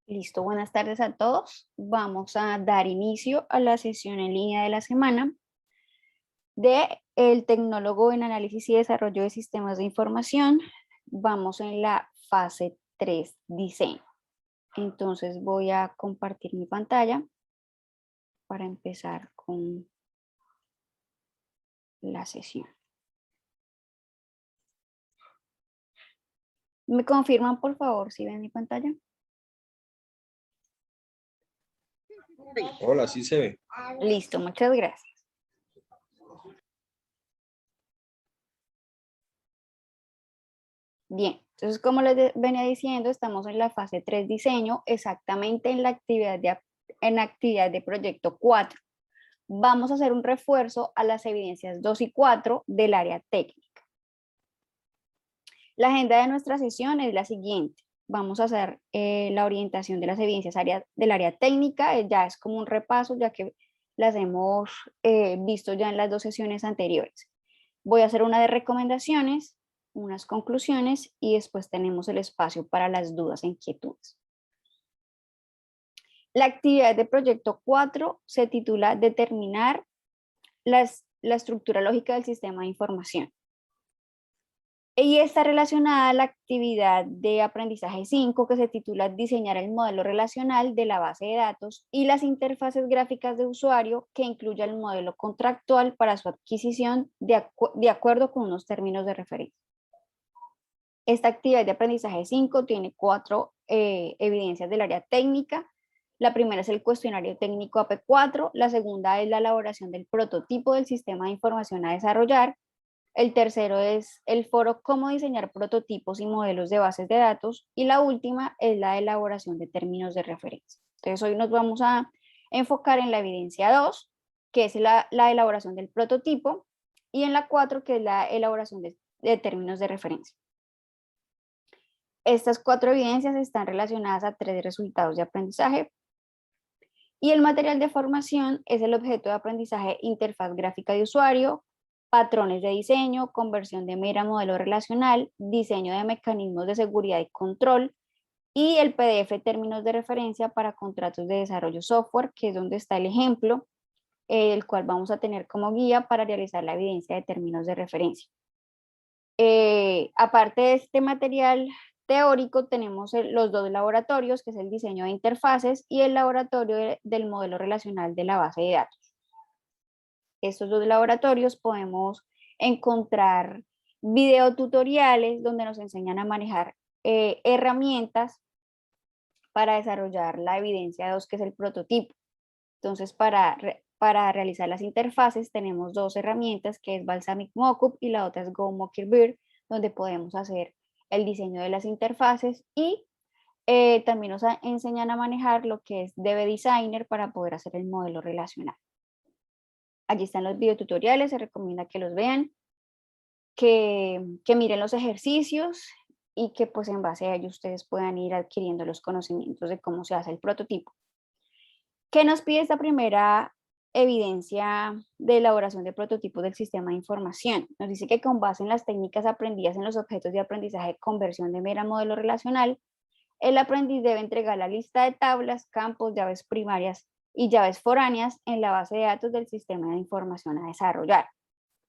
Listo, buenas tardes a todos. Vamos a dar inicio a la sesión en línea de la semana de el tecnólogo en análisis y desarrollo de sistemas de información. Vamos en la fase 3, diseño. Entonces voy a compartir mi pantalla para empezar con la sesión. ¿Me confirman, por favor, si ven mi pantalla? Hola, sí se ve. Listo, muchas gracias. Bien, entonces como les venía diciendo, estamos en la fase 3, diseño, exactamente en la actividad de proyecto 4. Vamos a hacer un refuerzo a las evidencias 2 y 4 del área técnica. La agenda de nuestra sesión es la siguiente. Vamos a hacer la orientación de las evidencias del área técnica, ya es como un repaso, ya que las hemos visto ya en las dos sesiones anteriores. Voy a hacer una de recomendaciones, unas conclusiones y después tenemos el espacio para las dudas e inquietudes. La actividad de proyecto 4 se titula Determinar la estructura lógica del sistema de información. Y está relacionada a la actividad de aprendizaje 5 que se titula Diseñar el modelo relacional de la base de datos y las interfaces gráficas de usuario que incluya el modelo contractual para su adquisición de acuerdo con unos términos de referencia. Esta actividad de aprendizaje 5 tiene 4 evidencias del área técnica. La primera es el cuestionario técnico AP4, la segunda es la elaboración del prototipo del sistema de información a desarrollar, el tercero es el foro cómo diseñar prototipos y modelos de bases de datos y la última es la elaboración de términos de referencia. Entonces hoy nos vamos a enfocar en la evidencia 2, que es la elaboración del prototipo, y en la 4, que es la elaboración de términos de referencia. Estas 4 evidencias están relacionadas a 3 resultados de aprendizaje y el material de formación es el objeto de aprendizaje interfaz gráfica de usuario, patrones de diseño, conversión de mera modelo relacional, diseño de mecanismos de seguridad y control y el PDF términos de referencia para contratos de desarrollo software, que es donde está el ejemplo, el cual vamos a tener como guía para realizar la evidencia de términos de referencia. Aparte de este material teórico, tenemos los dos laboratorios, que es el diseño de interfaces y el laboratorio del modelo relacional de la base de datos. Estos dos laboratorios podemos encontrar videotutoriales donde nos enseñan a manejar herramientas para desarrollar la evidencia 2, que es el prototipo. Entonces, para realizar las interfaces tenemos dos herramientas, que es Balsamiq Mockup y la otra es GoMockirBear, donde podemos hacer el diseño de las interfaces y también nos enseñan a manejar lo que es DB Designer para poder hacer el modelo relacional. Allí están los videotutoriales, se recomienda que los vean, que miren los ejercicios y que pues en base a ello ustedes puedan ir adquiriendo los conocimientos de cómo se hace el prototipo. ¿Qué nos pide esta primera evidencia de elaboración de prototipos del sistema de información? Nos dice que con base en las técnicas aprendidas en los objetos de aprendizaje de conversión de mera modelo relacional, el aprendiz debe entregar la lista de tablas, campos, llaves primarias y llaves foráneas en la base de datos del sistema de información a desarrollar.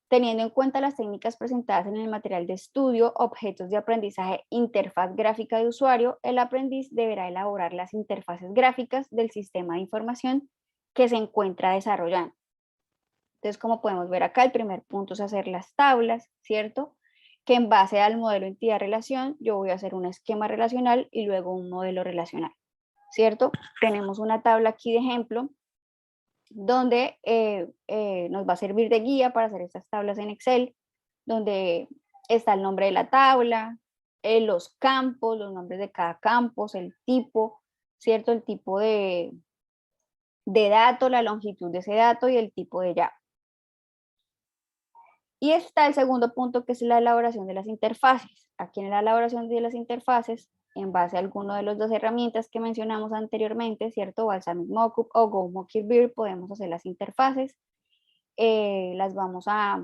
Teniendo en cuenta las técnicas presentadas en el material de estudio, objetos de aprendizaje, interfaz gráfica de usuario, el aprendiz deberá elaborar las interfaces gráficas del sistema de información que se encuentra desarrollando. Entonces, como podemos ver acá, el primer punto es hacer las tablas, ¿cierto? Que en base al modelo entidad-relación, yo voy a hacer un esquema relacional y luego un modelo relacional, ¿cierto? Tenemos una tabla aquí de ejemplo donde nos va a servir de guía para hacer estas tablas en Excel, donde está el nombre de la tabla, los campos, los nombres de cada campo, el tipo, ¿cierto? El tipo de dato, la longitud de ese dato y el tipo de llave. Y está el segundo punto, que es la elaboración de las interfaces. Aquí en la elaboración de las interfaces, en base a alguno de las dos herramientas que mencionamos anteriormente, ¿cierto? Balsamiq Mockup o GoMockirBear, podemos hacer las interfaces. Las vamos a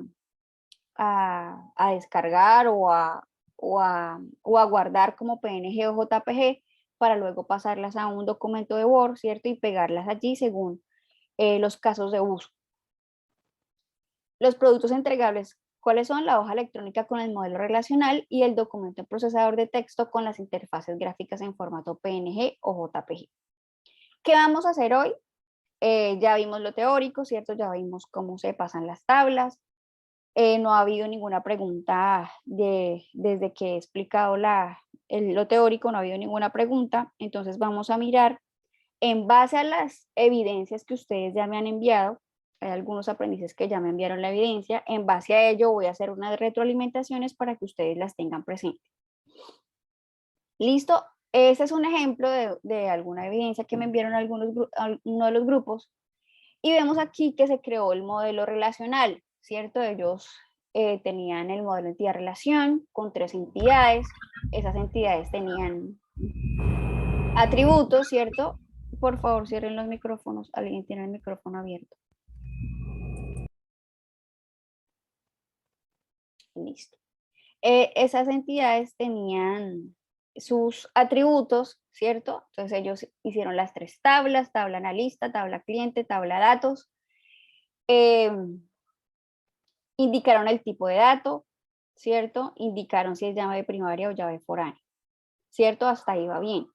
descargar o a guardar como PNG o JPG para luego pasarlas a un documento de Word, ¿cierto? Y pegarlas allí según los casos de uso. Los productos entregables, ¿cuáles son? La hoja electrónica con el modelo relacional y el documento procesador de texto con las interfaces gráficas en formato PNG o JPG. ¿Qué vamos a hacer hoy? Ya vimos lo teórico, ¿cierto? Ya vimos cómo se pasan las tablas. No ha habido ninguna pregunta desde que he explicado lo teórico, no ha habido ninguna pregunta. Entonces vamos a mirar en base a las evidencias que ustedes ya me han enviado. Hay algunos aprendices que ya me enviaron la evidencia. En base a ello voy a hacer unas retroalimentaciones para que ustedes las tengan presentes. ¿Listo? Ese es un ejemplo de alguna evidencia que me enviaron uno de los grupos. Y vemos aquí que se creó el modelo relacional, ¿cierto? Ellos tenían el modelo entidad-relación con 3 entidades. Esas entidades tenían atributos, ¿cierto? Por favor, cierren los micrófonos. Alguien tiene el micrófono abierto. Listo. Esas entidades tenían sus atributos, ¿cierto? Entonces ellos hicieron las 3 tablas, tabla analista, tabla cliente, tabla datos. Indicaron el tipo de dato, ¿cierto? Indicaron si es llave primaria o llave foránea, ¿cierto? Hasta ahí va bien.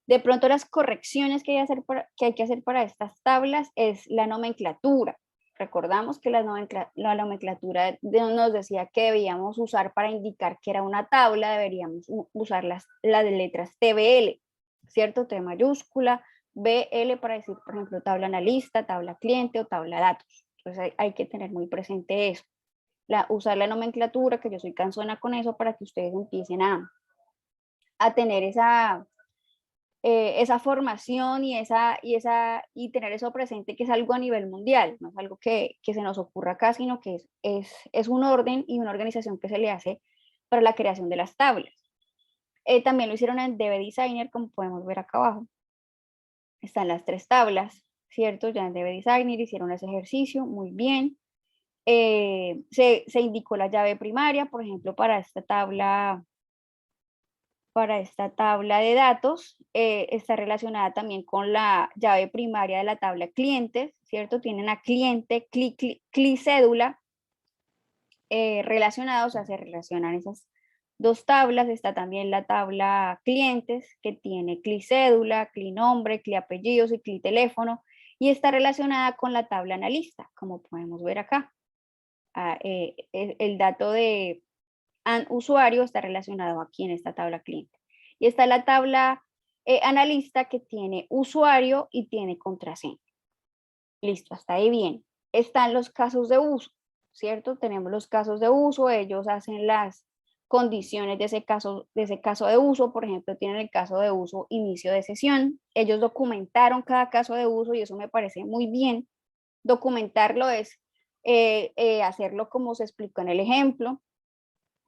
De pronto las correcciones que hay que hacer para estas tablas es la nomenclatura. Recordamos que la nomenclatura nos decía que debíamos usar para indicar que era una tabla, deberíamos usar las letras TBL, ¿cierto? T mayúscula, BL para decir, por ejemplo, tabla analista, tabla cliente o tabla datos. Entonces hay que tener muy presente eso. Usar la nomenclatura, que yo soy cansona con eso, para que ustedes empiecen a tener esa formación y tener eso presente, que es algo a nivel mundial, no es algo que se nos ocurra acá, sino que es un orden y una organización que se le hace para la creación de las tablas. También lo hicieron en DB Designer, como podemos ver acá abajo. Están las 3 tablas, ¿cierto? Ya en DB Designer hicieron ese ejercicio, muy bien. Se indicó la llave primaria, por ejemplo, para esta tabla de datos, está relacionada también con la llave primaria de la tabla clientes, ¿cierto? Tienen a cliente, CLI cédula relacionados, o sea, se relacionan esas 2 tablas. Está también la tabla clientes, que tiene CLI cédula, CLI nombre, CLI apellidos y CLI teléfono, y está relacionada con la tabla analista, como podemos ver acá. El dato de usuario está relacionado aquí en esta tabla cliente. Y está la tabla analista, que tiene usuario y tiene contraseña. Listo, hasta ahí bien. Están los casos de uso, ¿cierto? Tenemos los casos de uso, ellos hacen las condiciones de ese caso de uso. Por ejemplo, tienen el caso de uso inicio de sesión. Ellos documentaron cada caso de uso y eso me parece muy bien. Documentarlo es hacerlo como se explicó en el ejemplo.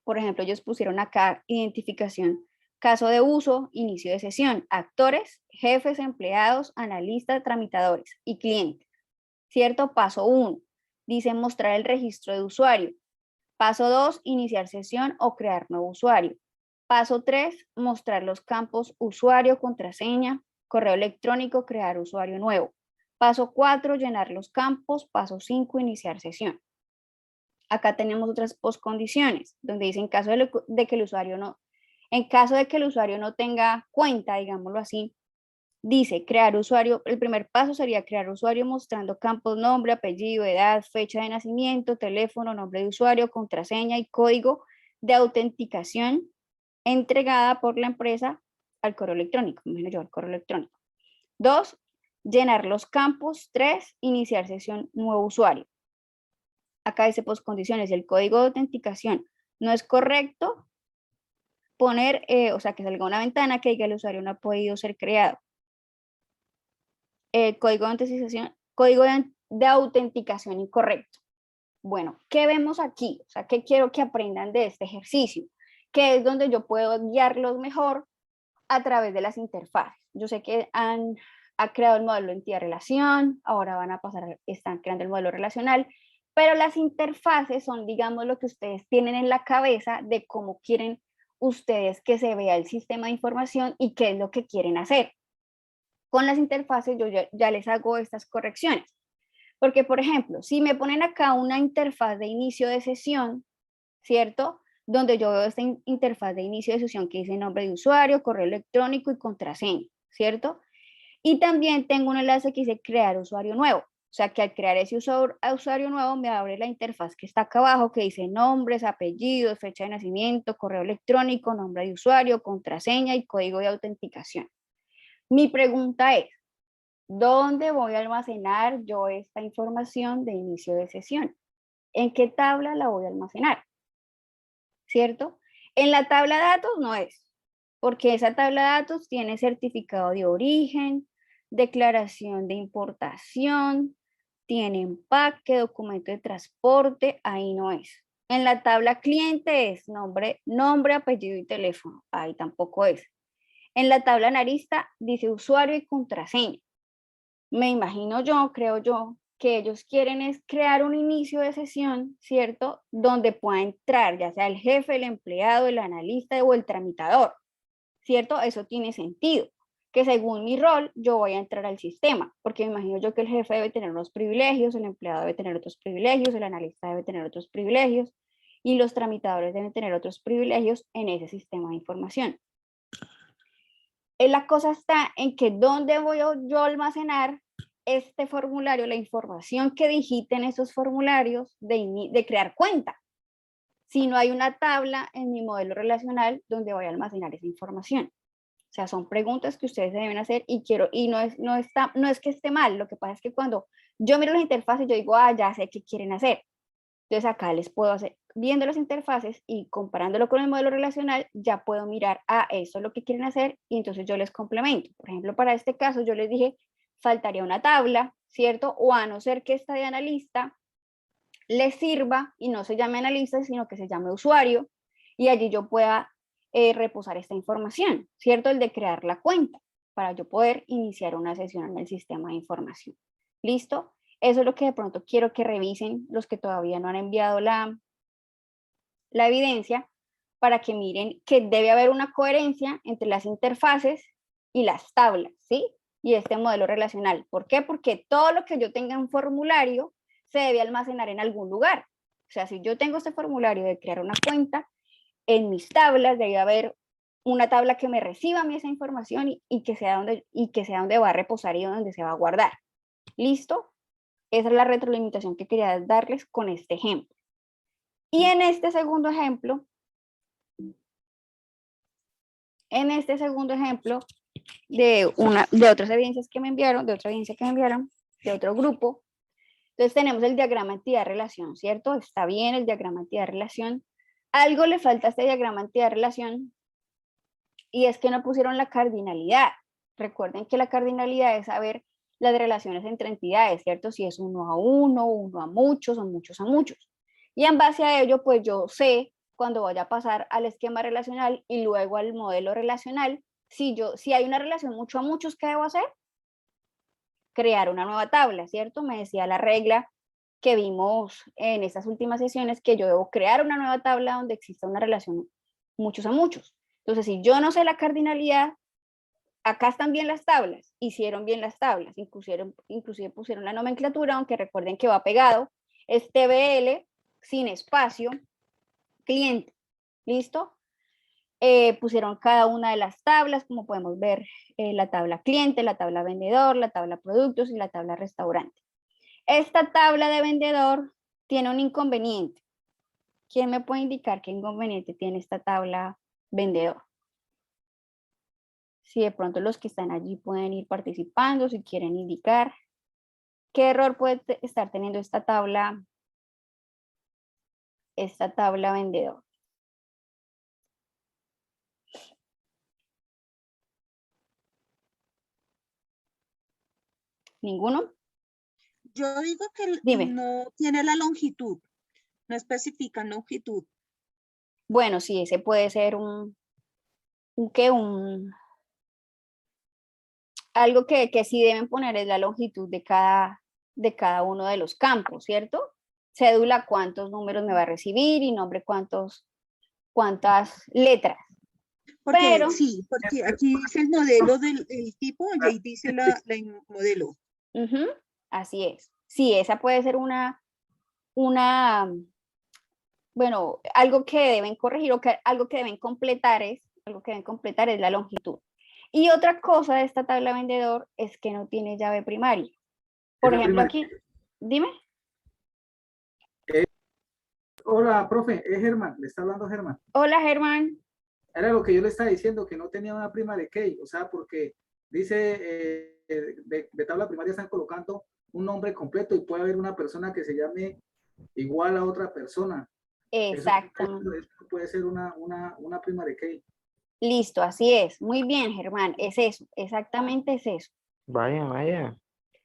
Por ejemplo, ellos pusieron acá identificación, caso de uso, inicio de sesión, actores, jefes, empleados, analistas, tramitadores y clientes. ¿Cierto? Paso 1, dice mostrar el registro de usuario. Paso 2, iniciar sesión o crear nuevo usuario. Paso 3, mostrar los campos usuario, contraseña, correo electrónico, crear usuario nuevo. Paso 4, llenar los campos. Paso 5, iniciar sesión. Acá tenemos otras postcondiciones, donde dice en caso de que el usuario no tenga cuenta, digámoslo así, dice crear usuario. El primer paso sería crear usuario mostrando campos nombre, apellido, edad, fecha de nacimiento, teléfono, nombre de usuario, contraseña y código de autenticación entregada por la empresa al correo electrónico. Imagino yo, al correo electrónico. 2, llenar los campos. 3, iniciar sesión nuevo usuario. Acá dice postcondiciones, el código de autenticación no es correcto poner, o sea, que salga una ventana que diga el usuario no ha podido ser creado. Código de autenticación incorrecto. Bueno, ¿qué vemos aquí? O sea, ¿qué quiero que aprendan de este ejercicio? Que es donde yo puedo guiarlos mejor a través de las interfaces. Yo sé que ha creado el modelo entidad-relación, ahora están creando el modelo relacional, pero las interfaces son, digamos, lo que ustedes tienen en la cabeza de cómo quieren ustedes que se vea el sistema de información y qué es lo que quieren hacer. Con las interfaces yo ya les hago estas correcciones. Porque, por ejemplo, si me ponen acá una interfaz de inicio de sesión, ¿cierto? Donde yo veo esta interfaz de inicio de sesión que dice nombre de usuario, correo electrónico y contraseña, ¿cierto? Y también tengo un enlace que dice crear usuario nuevo. O sea que al crear ese usuario nuevo me abre la interfaz que está acá abajo que dice nombres, apellidos, fecha de nacimiento, correo electrónico, nombre de usuario, contraseña y código de autenticación. Mi pregunta es, ¿dónde voy a almacenar yo esta información de inicio de sesión? ¿En qué tabla la voy a almacenar? ¿Cierto? En la tabla de datos no es, porque esa tabla de datos tiene certificado de origen, declaración de importación, tiene empaque, documento de transporte, ahí no es. En la tabla cliente es nombre, apellido y teléfono, ahí tampoco es. En la tabla analista dice usuario y contraseña. Me imagino yo, creo yo, que ellos quieren es crear un inicio de sesión, ¿cierto? Donde pueda entrar ya sea el jefe, el empleado, el analista o el tramitador, ¿cierto? Eso tiene sentido, que según mi rol yo voy a entrar al sistema, porque me imagino yo que el jefe debe tener unos privilegios, el empleado debe tener otros privilegios, el analista debe tener otros privilegios y los tramitadores deben tener otros privilegios en ese sistema de información. La cosa está en que dónde voy yo a almacenar este formulario, la información que digiten esos formularios de crear cuenta. Si no hay una tabla en mi modelo relacional donde voy a almacenar esa información. O sea, son preguntas que ustedes deben hacer y no es que esté mal, lo que pasa es que cuando yo miro las interfaces yo digo, ya sé qué quieren hacer. Entonces acá les puedo hacer, viendo las interfaces y comparándolo con el modelo relacional, ya puedo mirar, eso es lo que quieren hacer y entonces yo les complemento. Por ejemplo, para este caso yo les dije, faltaría una tabla, ¿cierto? O a no ser que esta de analista les sirva y no se llame analista, sino que se llame usuario y allí yo pueda reposar esta información, ¿cierto? El de crear la cuenta para yo poder iniciar una sesión en el sistema de información. ¿Listo? Eso es lo que de pronto quiero que revisen los que todavía no han enviado la evidencia para que miren que debe haber una coherencia entre las interfaces y las tablas, ¿sí? Y este modelo relacional. ¿Por qué? Porque todo lo que yo tenga en formulario se debe almacenar en algún lugar. O sea, si yo tengo este formulario de crear una cuenta, en mis tablas debe haber una tabla que me reciba a mí esa información y que sea donde va a reposar y donde se va a guardar. ¿Listo? Esa es la retroalimentación que quería darles con este ejemplo. Y en este segundo ejemplo de otras evidencias que me enviaron, de otro grupo, entonces tenemos el diagrama entidad-relación, ¿cierto? Está bien el diagrama entidad-relación. Algo le falta a este diagrama entidad-relación y es que no pusieron la cardinalidad. Recuerden que la cardinalidad es saber las relaciones entre entidades, ¿cierto? Si es uno a uno, uno a muchos o muchos a muchos. Y en base a ello, pues yo sé cuando vaya a pasar al esquema relacional y luego al modelo relacional, si hay una relación mucho a muchos, ¿qué debo hacer? Crear una nueva tabla, ¿cierto? Me decía la regla que vimos en estas últimas sesiones que yo debo crear una nueva tabla donde exista una relación muchos a muchos. Entonces, si yo no sé la cardinalidad, acá están bien las tablas, hicieron bien las tablas, inclusive pusieron la nomenclatura, aunque recuerden que va pegado, es TBL, sin espacio, cliente, ¿listo? Pusieron cada una de las tablas, como podemos ver, la tabla cliente, la tabla vendedor, la tabla productos y la tabla restaurante. Esta tabla de vendedor tiene un inconveniente. ¿Quién me puede indicar qué inconveniente tiene esta tabla vendedor? Si de pronto los que están allí pueden ir participando, si quieren indicar. ¿Qué error puede estar teniendo esta tabla vendedor? ¿Ninguno? Yo digo que Dime. no tiene la longitud, no especifica longitud. Bueno, sí, ese puede ser algo que sí deben poner es la longitud de cada uno de los campos, ¿cierto? Cédula, cuántos números me va a recibir y nombre, cuántas letras, Porque Pero, sí, porque aquí dice el modelo del tipo y ahí dice la modelo. así es. Sí, esa puede ser una, bueno, algo que deben corregir o que, algo que deben completar es la longitud. Y otra cosa de esta tabla vendedor es que no tiene llave primaria. Por Esa ejemplo, primaria. aquí, dime. Hola, profe, es Germán, le está hablando Germán. Hola, Germán. Era lo que yo le estaba diciendo, que no tenía una prima de key, o sea, porque dice, de tabla primaria están colocando un nombre completo y puede haber una persona que se llame igual a otra persona. Exactamente. Eso puede ser una prima de key. Listo, así es. Muy bien, Germán. Es eso, exactamente es eso. Vaya, vaya.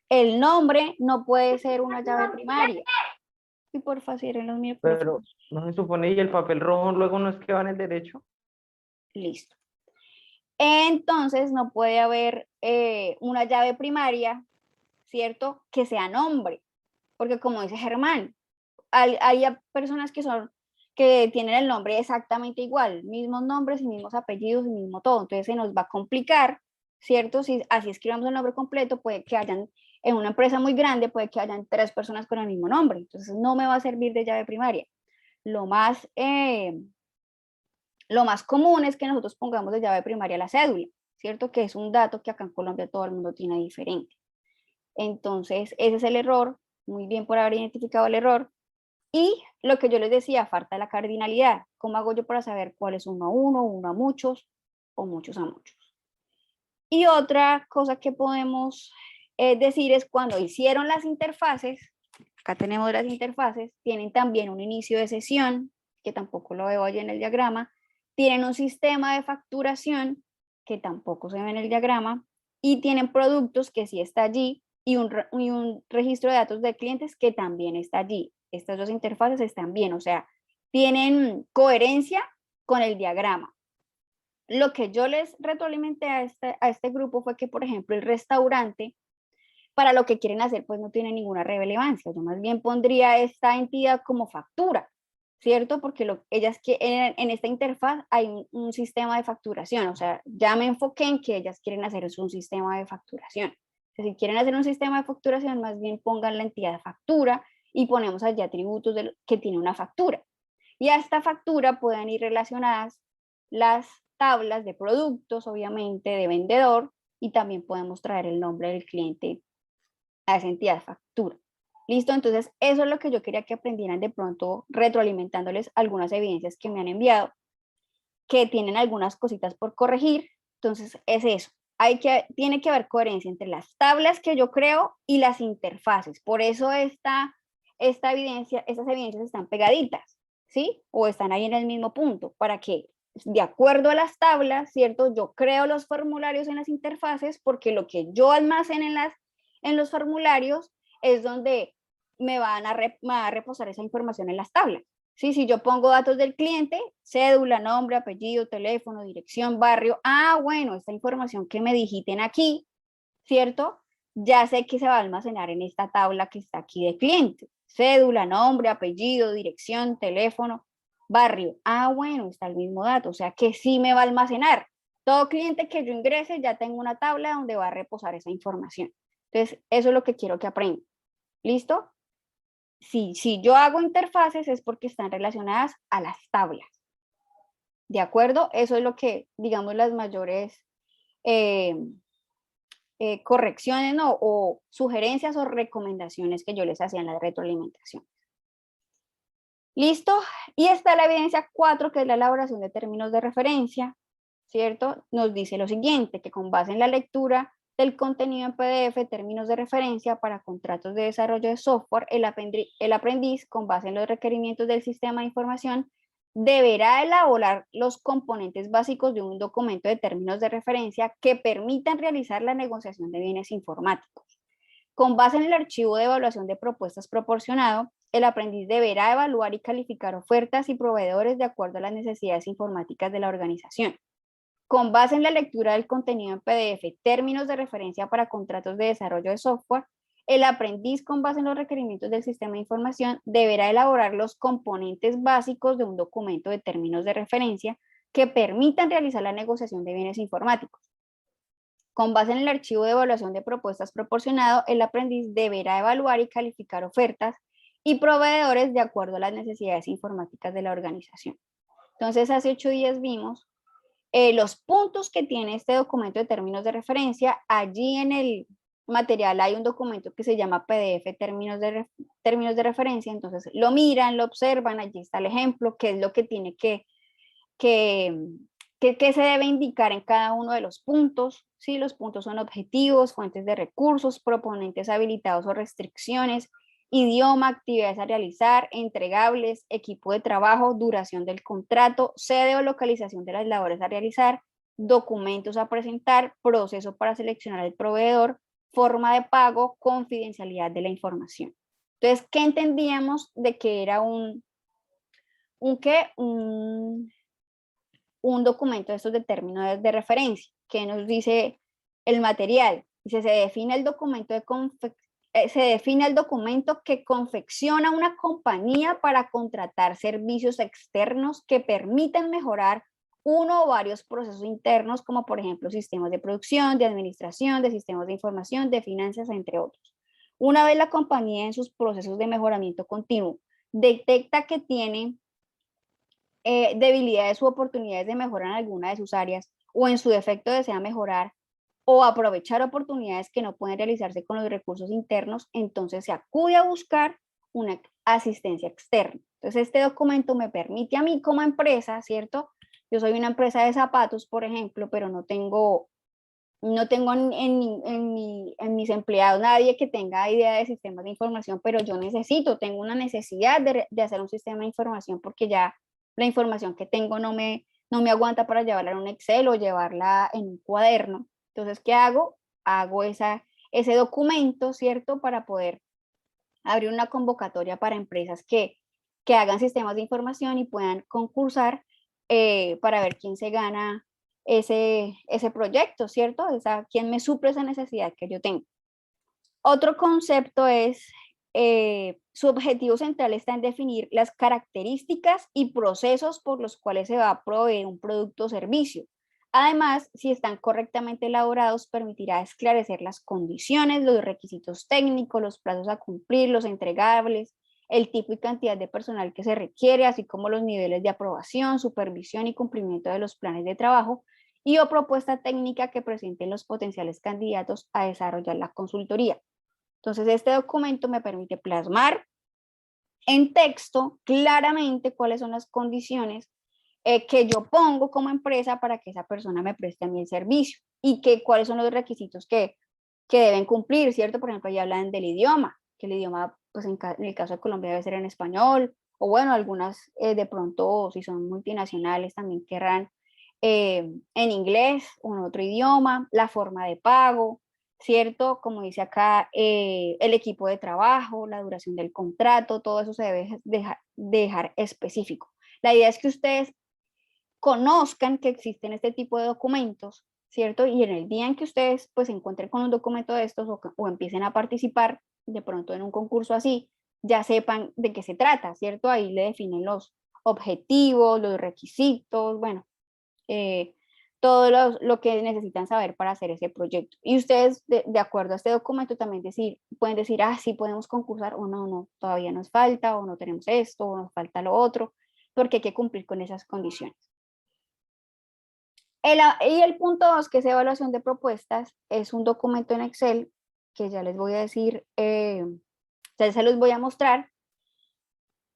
El nombre no puede ser una llave primaria. Y porfa, cierren los Pero micrófonos. no se supone y el papel rojo luego no es que va en el derecho. Listo. Entonces, no puede haber una llave primaria, ¿cierto? Que sea nombre. Porque como dice Germán, hay personas que tienen el nombre exactamente igual, mismos nombres y mismos apellidos y mismo todo. Entonces se nos va a complicar, ¿cierto? Si así escribamos el nombre completo, puede que hayan, en una empresa muy grande, puede que hayan 3 personas con el mismo nombre. Entonces no me va a servir de llave primaria. Lo más, lo más común es que nosotros pongamos de llave primaria la cédula, ¿cierto? Que es un dato que acá en Colombia todo el mundo tiene diferente. Entonces, ese es el error. Muy bien por haber identificado el error. Y lo que yo les decía, falta la cardinalidad. ¿Cómo hago yo para saber cuál es uno a uno, uno a muchos o muchos a muchos? Y otra cosa que podemos decir es cuando hicieron las interfaces, acá tenemos las interfaces, tienen también un inicio de sesión, que tampoco lo veo allí en el diagrama, tienen un sistema de facturación, que tampoco se ve en el diagrama, y tienen productos que sí está allí, y un registro de datos de clientes que también está allí. Estas dos interfaces están bien, o sea, tienen coherencia con el diagrama. Lo que yo les retroalimenté a este grupo fue que, por ejemplo, el restaurante, para lo que quieren hacer, pues no tiene ninguna relevancia. Yo más bien pondría esta entidad como factura, ¿cierto? Porque ellas que en esta interfaz hay un sistema de facturación, o sea, ya me enfoqué en que ellas quieren hacer es un sistema de facturación. Si quieren hacer un sistema de facturación, más bien pongan la entidad de factura y ponemos allí atributos que tiene una factura. Y a esta factura pueden ir relacionadas las tablas de productos, obviamente, de vendedor, y también podemos traer el nombre del cliente a esa entidad de factura. ¿Listo? Entonces, eso es lo que yo quería que aprendieran de pronto, retroalimentándoles algunas evidencias que me han enviado, que tienen algunas cositas por corregir. Entonces, es eso. Tiene que haber coherencia entre las tablas que yo creo y las interfaces. Por eso estas evidencias están pegaditas, ¿sí? O están ahí en el mismo punto, para que de acuerdo a las tablas, ¿cierto? Yo creo los formularios en las interfaces porque lo que yo almaceno en los formularios es donde me va a reposar esa información en las tablas. ¿Sí? Si yo pongo datos del cliente, cédula, nombre, apellido, teléfono, dirección, barrio, bueno, esta información que me digiten aquí, ¿cierto? Ya sé que se va a almacenar en esta tabla que está aquí de cliente. Cédula, nombre, apellido, dirección, teléfono, barrio. Bueno, está el mismo dato, o sea que sí me va a almacenar. Todo cliente que yo ingrese ya tengo una tabla donde va a reposar esa información. Entonces, eso es lo que quiero que aprendan. ¿Listo? Si yo hago interfaces es porque están relacionadas a las tablas. ¿De acuerdo? Eso es lo que, digamos, las mayores correcciones, ¿no? O sugerencias o recomendaciones que yo les hacía en la retroalimentación. ¿Listo? Y está la evidencia 4, que es la elaboración de términos de referencia, ¿cierto? Nos dice lo siguiente, que con base en la lectura del contenido en PDF, términos de referencia para contratos de desarrollo de software, el aprendiz, con base en los requerimientos del sistema de información, deberá elaborar los componentes básicos de un documento de términos de referencia que permitan realizar la negociación de bienes informáticos. Con base en el archivo de evaluación de propuestas proporcionado, el aprendiz deberá evaluar y calificar ofertas y proveedores de acuerdo a las necesidades informáticas de la organización. Con base en la lectura del contenido en PDF, términos de referencia para contratos de desarrollo de software, el aprendiz, con base en los requerimientos del sistema de información, deberá elaborar los componentes básicos de un documento de términos de referencia que permitan realizar la negociación de bienes informáticos. Con base en el archivo de evaluación de propuestas proporcionado, el aprendiz deberá evaluar y calificar ofertas y proveedores de acuerdo a las necesidades informáticas de la organización. Entonces, hace 8 días vimos los puntos que tiene este documento de términos de referencia. Allí en el material hay un documento que se llama PDF términos de referencia, entonces lo miran, lo observan, allí está el ejemplo, qué es lo que tiene que se debe indicar en cada uno de los puntos. ¿Sí? Los puntos son objetivos, fuentes de recursos, proponentes habilitados o restricciones, idioma, actividades a realizar, entregables, equipo de trabajo, duración del contrato, sede o localización de las labores a realizar, documentos a presentar, proceso para seleccionar el proveedor, forma de pago, confidencialidad de la información. Entonces, ¿qué entendíamos de que era un documento de estos de términos de referencia? ¿Qué nos dice el material? Dice, se define el documento que confecciona una compañía para contratar servicios externos que permitan mejorar uno o varios procesos internos, como por ejemplo sistemas de producción, de administración, de sistemas de información, de finanzas, entre otros. Una vez la compañía en sus procesos de mejoramiento continuo detecta que tiene debilidades u oportunidades de mejora en alguna de sus áreas, o en su defecto desea mejorar o aprovechar oportunidades que no pueden realizarse con los recursos internos, entonces se acude a buscar una asistencia externa. Entonces este documento me permite a mí como empresa, ¿cierto? Yo soy una empresa de zapatos, por ejemplo, pero no tengo en mis empleados nadie que tenga idea de sistemas de información, pero yo tengo una necesidad de hacer un sistema de información, porque ya la información que tengo no me aguanta para llevarla en un Excel o llevarla en un cuaderno. Entonces, ¿qué hago? Hago ese documento, ¿cierto? Para poder abrir una convocatoria para empresas que hagan sistemas de información y puedan concursar para ver quién se gana ese proyecto, ¿cierto? Quién me suple esa necesidad que yo tengo. Otro concepto es, su objetivo central está en definir las características y procesos por los cuales se va a proveer un producto o servicio. Además, si están correctamente elaborados, permitirá esclarecer las condiciones, los requisitos técnicos, los plazos a cumplir, los entregables, el tipo y cantidad de personal que se requiere, así como los niveles de aprobación, supervisión y cumplimiento de los planes de trabajo y o propuesta técnica que presenten los potenciales candidatos a desarrollar la consultoría. Entonces, este documento me permite plasmar en texto claramente cuáles son las condiciones que yo pongo como empresa para que esa persona me preste a mí el servicio, y cuáles son los requisitos que deben cumplir, ¿cierto? Por ejemplo, ya hablan del idioma, que el idioma, pues en el caso de Colombia debe ser en español, o bueno, algunas de pronto, si son multinacionales, también querrán en inglés o en otro idioma, la forma de pago, ¿cierto? Como dice acá, el equipo de trabajo, la duración del contrato, todo eso se debe dejar específico. La idea es que ustedes conozcan que existen este tipo de documentos, ¿cierto? Y en el día en que ustedes pues se encuentren con un documento de estos o empiecen a participar de pronto en un concurso así, ya sepan de qué se trata, ¿cierto? Ahí le definen los objetivos, los requisitos, bueno, todo lo que necesitan saber para hacer ese proyecto. Y ustedes, de acuerdo a este documento, también pueden decir, sí podemos concursar, o no, todavía nos falta, o no tenemos esto, o nos falta lo otro, porque hay que cumplir con esas condiciones. Y el punto 2, que es evaluación de propuestas, es un documento en Excel que ya les voy a decir, ya se los voy a mostrar,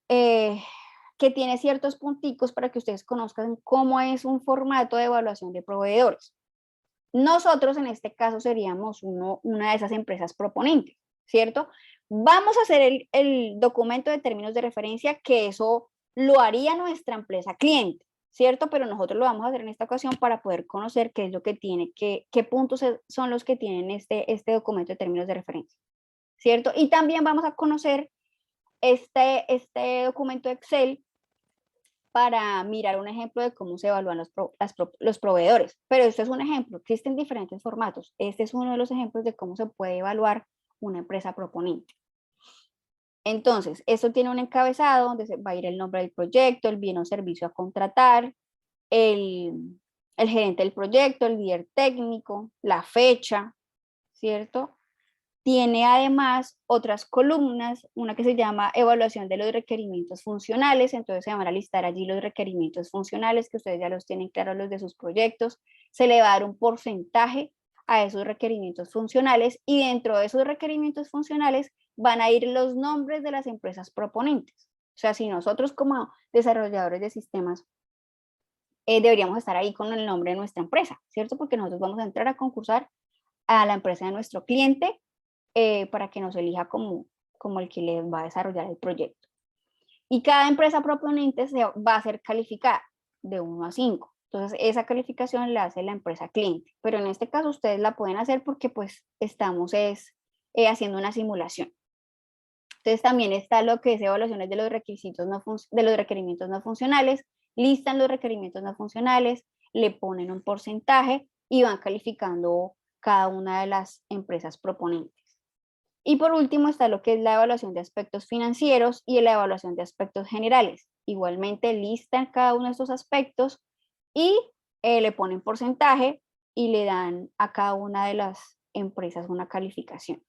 que tiene ciertos punticos para que ustedes conozcan cómo es un formato de evaluación de proveedores. Nosotros en este caso seríamos una de esas empresas proponentes, ¿cierto? Vamos a hacer el documento de términos de referencia, que eso lo haría nuestra empresa cliente, ¿cierto? Pero nosotros lo vamos a hacer en esta ocasión para poder conocer qué es lo que tiene, qué puntos son los que tienen este documento de términos de referencia, ¿cierto? Y también vamos a conocer este documento Excel para mirar un ejemplo de cómo se evalúan los proveedores. Pero esto es un ejemplo, existen diferentes formatos. Este es uno de los ejemplos de cómo se puede evaluar una empresa proponente. Entonces, esto tiene un encabezado donde se va a ir el nombre del proyecto, el bien o servicio a contratar, el gerente del proyecto, el líder técnico, la fecha, ¿cierto? Tiene además otras columnas, una que se llama evaluación de los requerimientos funcionales, entonces se van a listar allí los requerimientos funcionales que ustedes ya los tienen claros los de sus proyectos, se le va a dar un porcentaje a esos requerimientos funcionales y dentro de esos requerimientos funcionales van a ir los nombres de las empresas proponentes. O sea, si nosotros como desarrolladores de sistemas deberíamos estar ahí con el nombre de nuestra empresa, ¿cierto? Porque nosotros vamos a entrar a concursar a la empresa de nuestro cliente para que nos elija como el que les va a desarrollar el proyecto. Y cada empresa proponente se va a ser calificada de 1 a 5. Entonces, esa calificación la hace la empresa cliente. Pero en este caso, ustedes la pueden hacer porque pues estamos haciendo una simulación. Entonces, también está lo que es evaluaciones de los requisitos de los requerimientos no funcionales, listan los requerimientos no funcionales, le ponen un porcentaje y van calificando cada una de las empresas proponentes. Y por último está lo que es la evaluación de aspectos financieros y la evaluación de aspectos generales. Igualmente listan cada uno de estos aspectos y le ponen porcentaje y le dan a cada una de las empresas una calificación.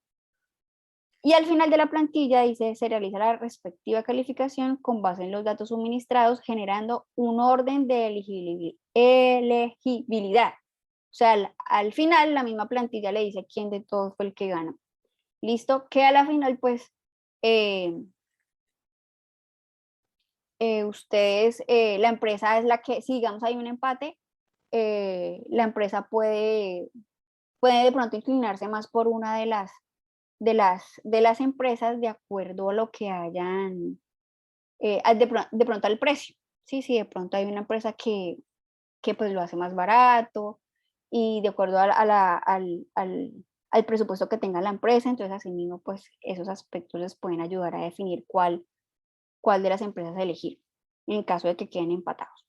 Y al final de la plantilla dice, se realiza la respectiva calificación con base en los datos suministrados, generando un orden de elegibilidad. O sea, al final la misma plantilla le dice quién de todos fue el que ganó. Listo, que a la final pues ustedes, la empresa es la que, si digamos hay un empate, la empresa puede de pronto inclinarse más por una de las empresas de acuerdo a lo que hayan, de pronto al precio. Sí, de pronto hay una empresa que pues lo hace más barato y de acuerdo al presupuesto que tenga la empresa, entonces así mismo pues esos aspectos les pueden ayudar a definir cuál de las empresas elegir en caso de que queden empatados.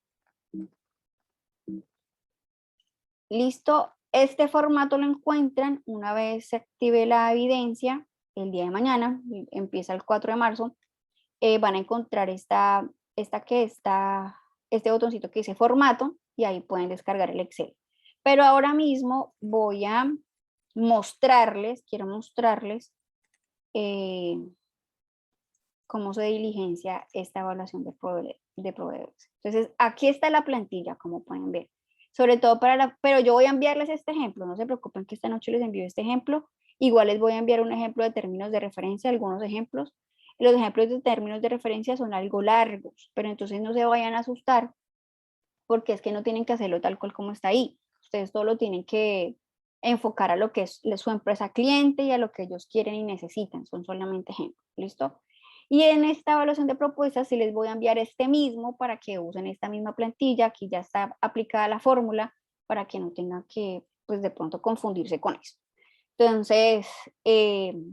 Listo, este formato lo encuentran una vez se active la evidencia el día de mañana, empieza el 4 de marzo, van a encontrar este botoncito que dice formato y ahí pueden descargar el Excel. Pero ahora mismo voy a quiero mostrarles cómo se diligencia esta evaluación de proveedores. Entonces, aquí está la plantilla, como pueden ver. Sobre todo pero yo voy a enviarles este ejemplo, no se preocupen que esta noche les envío este ejemplo. Igual les voy a enviar un ejemplo de términos de referencia, algunos ejemplos. Los ejemplos de términos de referencia son algo largos, pero entonces no se vayan a asustar porque es que no tienen que hacerlo tal cual como está ahí. Ustedes todo lo tienen que enfocar a lo que es su empresa cliente y a lo que ellos quieren y necesitan. Son solamente ejemplos, ¿listo? Y en esta evaluación de propuestas sí les voy a enviar este mismo para que usen esta misma plantilla. Aquí ya está aplicada la fórmula para que no tengan que, pues de pronto, confundirse con eso. Entonces,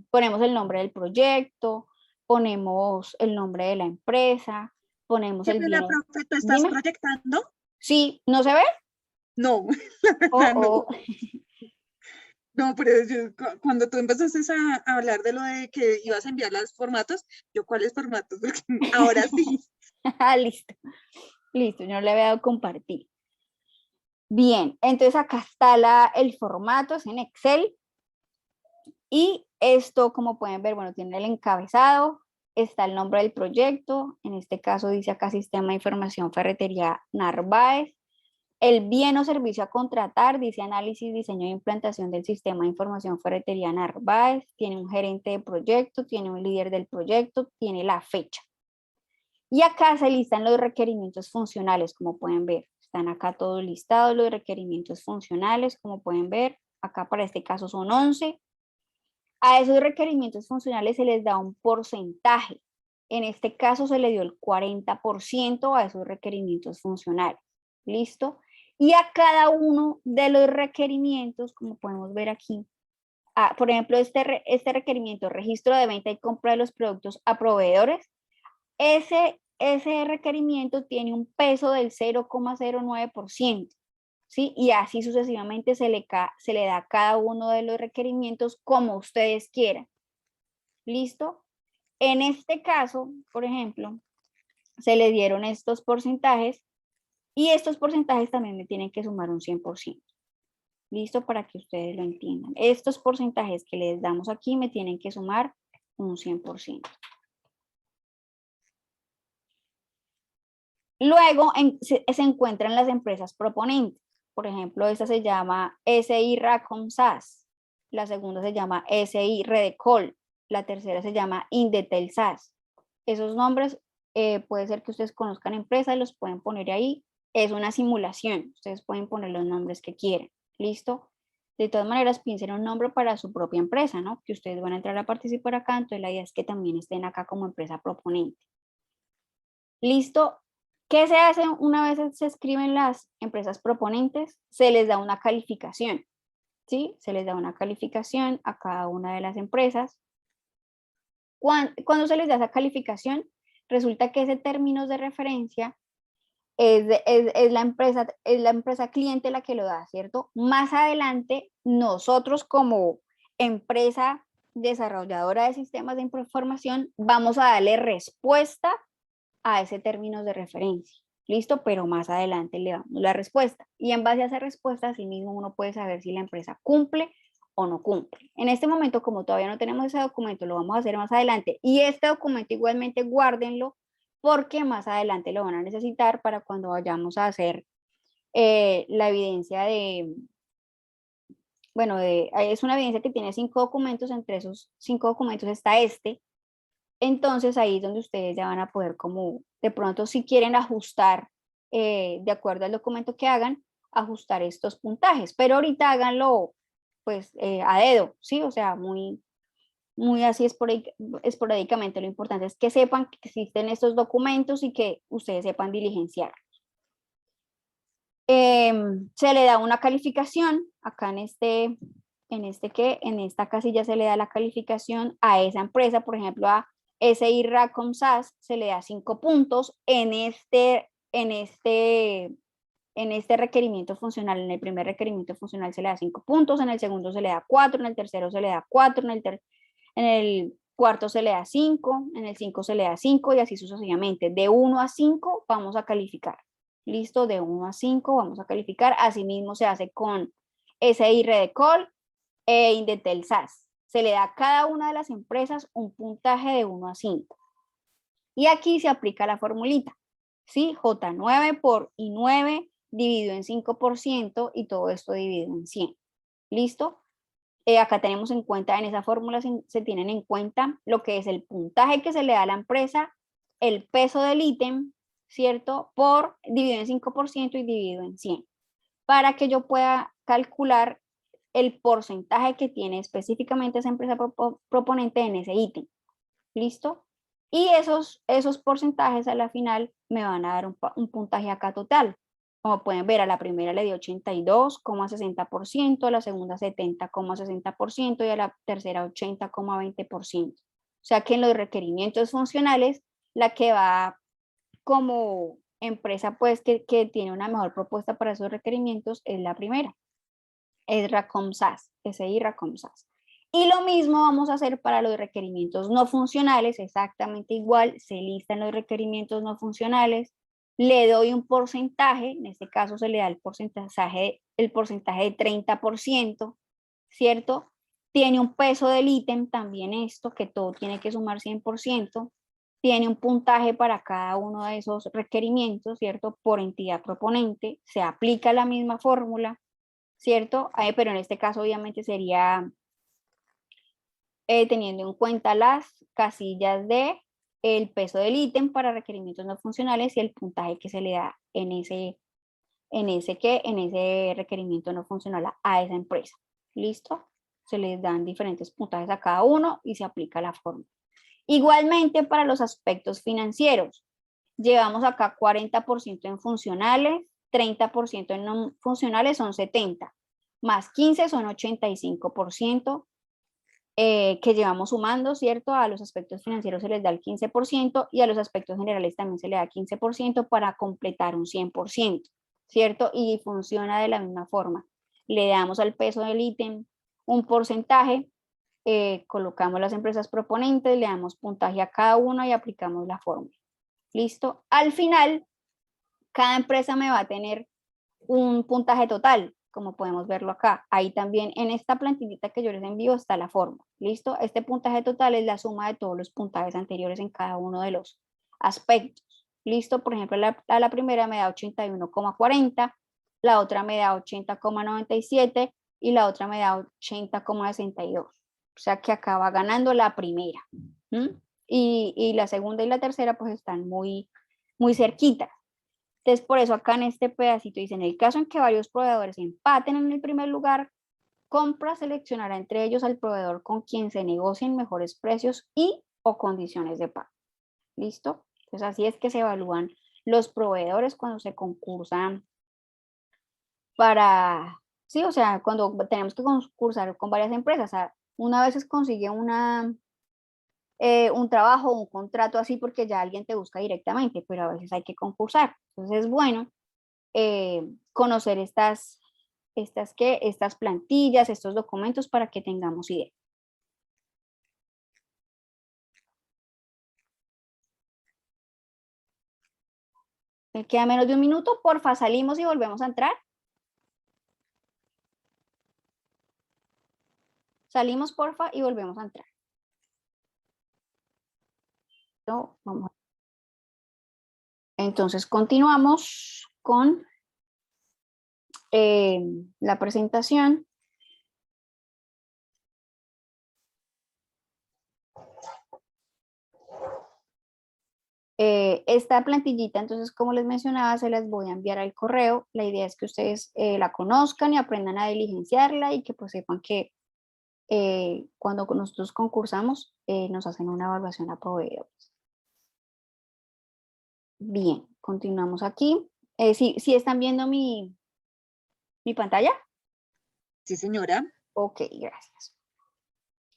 ponemos el nombre del proyecto, ponemos el nombre de la empresa, ponemos el bien. Profe, ¿tú estás Dime. proyectando? Sí, ¿no se ve? No, la verdad no. Oh. No, pero cuando tú empezaste a hablar de lo de que ibas a enviar los formatos, yo, ¿cuáles formatos? Porque ahora sí. Listo, yo no le había dado compartir. Bien, entonces acá está el formato, es en Excel. Y esto, como pueden ver, bueno, tiene el encabezado, está el nombre del proyecto, en este caso dice acá Sistema de Información Ferretería Narváez. El bien o servicio a contratar, dice análisis, diseño e implantación del sistema de información Ferretería Narváez, tiene un gerente de proyecto, tiene un líder del proyecto, tiene la fecha. Y acá se listan los requerimientos funcionales, como pueden ver. Están acá todos listados los requerimientos funcionales, como pueden ver. Acá para este caso son 11. A esos requerimientos funcionales se les da un porcentaje. En este caso se le dio el 40% a esos requerimientos funcionales. ¿Listo? Y a cada uno de los requerimientos, como podemos ver aquí, por ejemplo, este requerimiento, registro de venta y compra de los productos a proveedores, ese requerimiento tiene un peso del 0,09%, ¿sí? Y así sucesivamente se le da a cada uno de los requerimientos como ustedes quieran. ¿Listo? En este caso, por ejemplo, se le dieron estos porcentajes Y estos porcentajes también me tienen que sumar un 100%. Listo, para que ustedes lo entiendan. Estos porcentajes que les damos aquí me tienen que sumar un 100%. Luego se encuentran las empresas proponentes. Por ejemplo, esta se llama SI Racom SAS. La segunda se llama SI Redecol. La tercera se llama Indetel SAS. Esos nombres puede ser que ustedes conozcan empresas, los pueden poner ahí. Es una simulación. Ustedes pueden poner los nombres que quieran. ¿Listo? De todas maneras, piensen un nombre para su propia empresa, ¿no? Que ustedes van a entrar a participar acá, entonces la idea es que también estén acá como empresa proponente. ¿Listo? ¿Qué se hace una vez se escriben las empresas proponentes? Se les da una calificación, ¿sí? Se les da una calificación a cada una de las empresas. Cuando se les da esa calificación, resulta que ese términos de referencia es la empresa cliente la que lo da, ¿cierto? Más adelante, nosotros como empresa desarrolladora de sistemas de información vamos a darle respuesta a ese término de referencia. ¿Listo? Pero más adelante le damos la respuesta. Y en base a esa respuesta, así mismo uno puede saber si la empresa cumple o no cumple. En este momento, como todavía no tenemos ese documento, lo vamos a hacer más adelante. Y este documento igualmente guárdenlo porque más adelante lo van a necesitar para cuando vayamos a hacer la evidencia es una evidencia que tiene 5 documentos, entre esos 5 documentos está este. Entonces ahí es donde ustedes ya van a poder como de pronto si quieren ajustar de acuerdo al documento que hagan, ajustar estos puntajes, pero ahorita háganlo pues a dedo, ¿sí? O sea, muy así esporádicamente. Lo importante es que sepan que existen estos documentos y que ustedes sepan diligenciar. Se le da una calificación, acá en esta casilla se le da la calificación a esa empresa, por ejemplo a SI Racom SAS se le da 5 puntos en este requerimiento funcional. En el primer requerimiento funcional se le da 5 puntos, en el segundo se le da 4, en el tercero se le da 4, en el cuarto se le da 5, en el 5 se le da 5 y así sucesivamente. De 1 a 5 vamos a calificar. Listo, de 1 a 5 vamos a calificar. Asimismo se hace con SI Redecol e Indetel SAS. Se le da a cada una de las empresas un puntaje de 1 a 5. Y aquí se aplica la formulita, ¿sí? J9 por I9 dividido en 5% y todo esto dividido en 100. ¿Listo? Acá tenemos en cuenta, en esa fórmula se tienen en cuenta lo que es el puntaje que se le da a la empresa, el peso del ítem, ¿cierto? Dividido en 5% y dividido en 100. Para que yo pueda calcular el porcentaje que tiene específicamente esa empresa proponente en ese ítem. ¿Listo? Y esos porcentajes a la final me van a dar un puntaje acá total. Como pueden ver, a la primera le dio 82,60%, a la segunda 70,60% y a la tercera 80,20%. O sea que en los requerimientos funcionales, la que va como empresa pues que tiene una mejor propuesta para esos requerimientos es la primera. Es Racom SAS, SI Racom SAS. Y lo mismo vamos a hacer para los requerimientos no funcionales, exactamente igual, se listan los requerimientos no funcionales, le doy un porcentaje, en este caso se le da el porcentaje de 30%, ¿cierto? Tiene un peso del ítem, también esto, que todo tiene que sumar 100%, tiene un puntaje para cada uno de esos requerimientos, ¿cierto? Por entidad proponente, se aplica la misma fórmula, ¿cierto? Pero en este caso obviamente sería teniendo en cuenta las casillas de el peso del ítem para requerimientos no funcionales y el puntaje que se le da en ese requerimiento no funcional a esa empresa. ¿Listo? Se les dan diferentes puntajes a cada uno y se aplica la fórmula. Igualmente para los aspectos financieros, llevamos acá 40% en funcionales, 30% en no funcionales son 70%, más 15 son 85%, que llevamos sumando, ¿cierto? A los aspectos financieros se les da el 15% y a los aspectos generales también se le da 15% para completar un 100%, ¿cierto? Y funciona de la misma forma. Le damos al peso del ítem un porcentaje, colocamos las empresas proponentes, le damos puntaje a cada uno y aplicamos la fórmula. ¿Listo? Al final, cada empresa me va a tener un puntaje total, como podemos verlo acá. Ahí también en esta plantillita que yo les envío está la forma. ¿Listo? Este puntaje total es la suma de todos los puntajes anteriores en cada uno de los aspectos. ¿Listo? Por ejemplo, la primera me da 81,40, la otra me da 80,97 y la otra me da 80,62. O sea que acaba ganando la primera. Y la segunda y la tercera pues están muy cerquitas. Entonces, por eso acá en este pedacito dice, en el caso en que varios proveedores empaten en el primer lugar, Compra seleccionará entre ellos al proveedor con quien se negocien mejores precios y o condiciones de pago. ¿Listo? Entonces, así es que se evalúan los proveedores cuando se concursan para, sí, o sea, cuando tenemos que concursar con varias empresas. O sea, una vez se consigue un trabajo, un contrato así porque ya alguien te busca directamente, pero a veces hay que concursar. Entonces es bueno conocer estas plantillas, estos documentos para que tengamos idea. Me queda menos de un minuto, porfa, salimos y volvemos a entrar. Salimos, porfa, y volvemos a entrar. Vamos. Entonces, continuamos con la presentación. Esta plantillita, entonces, como les mencionaba, se las voy a enviar al correo. La idea es que ustedes la conozcan y aprendan a diligenciarla y que pues sepan que cuando nosotros concursamos nos hacen una evaluación a proveedores. Bien, continuamos aquí. ¿Sí están viendo mi pantalla? Sí, señora. Ok, gracias.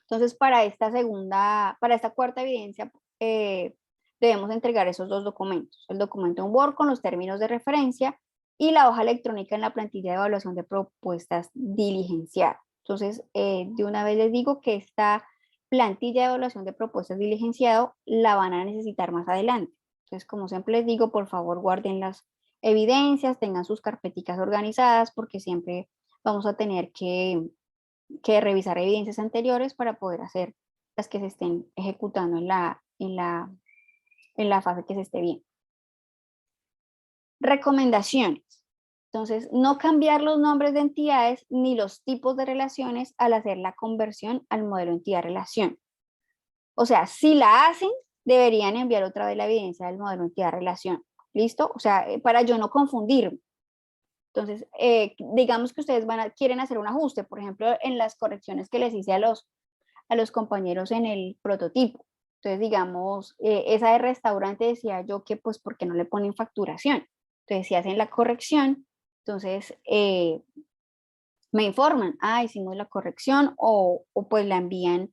Entonces, para esta cuarta evidencia, debemos entregar esos dos documentos. El documento en Word con los términos de referencia y la hoja electrónica en la plantilla de evaluación de propuestas diligenciada. Entonces, de una vez les digo que esta plantilla de evaluación de propuestas diligenciado la van a necesitar más adelante. Entonces, como siempre les digo, por favor guarden las evidencias, tengan sus carpeticas organizadas porque siempre vamos a tener que revisar evidencias anteriores para poder hacer las que se estén ejecutando en la fase que se esté bien. Recomendaciones. Entonces, no cambiar los nombres de entidades ni los tipos de relaciones al hacer la conversión al modelo entidad-relación. O sea, si la hacen, deberían enviar otra vez la evidencia del modelo entidad-relación. ¿Listo? O sea, para yo no confundirme. Entonces, digamos que ustedes quieren hacer un ajuste, por ejemplo, en las correcciones que les hice a los compañeros en el prototipo. Entonces, digamos, esa de restaurante decía yo que pues, ¿por qué no le ponen facturación? Entonces, si hacen la corrección, entonces me informan, hicimos la corrección o pues la envían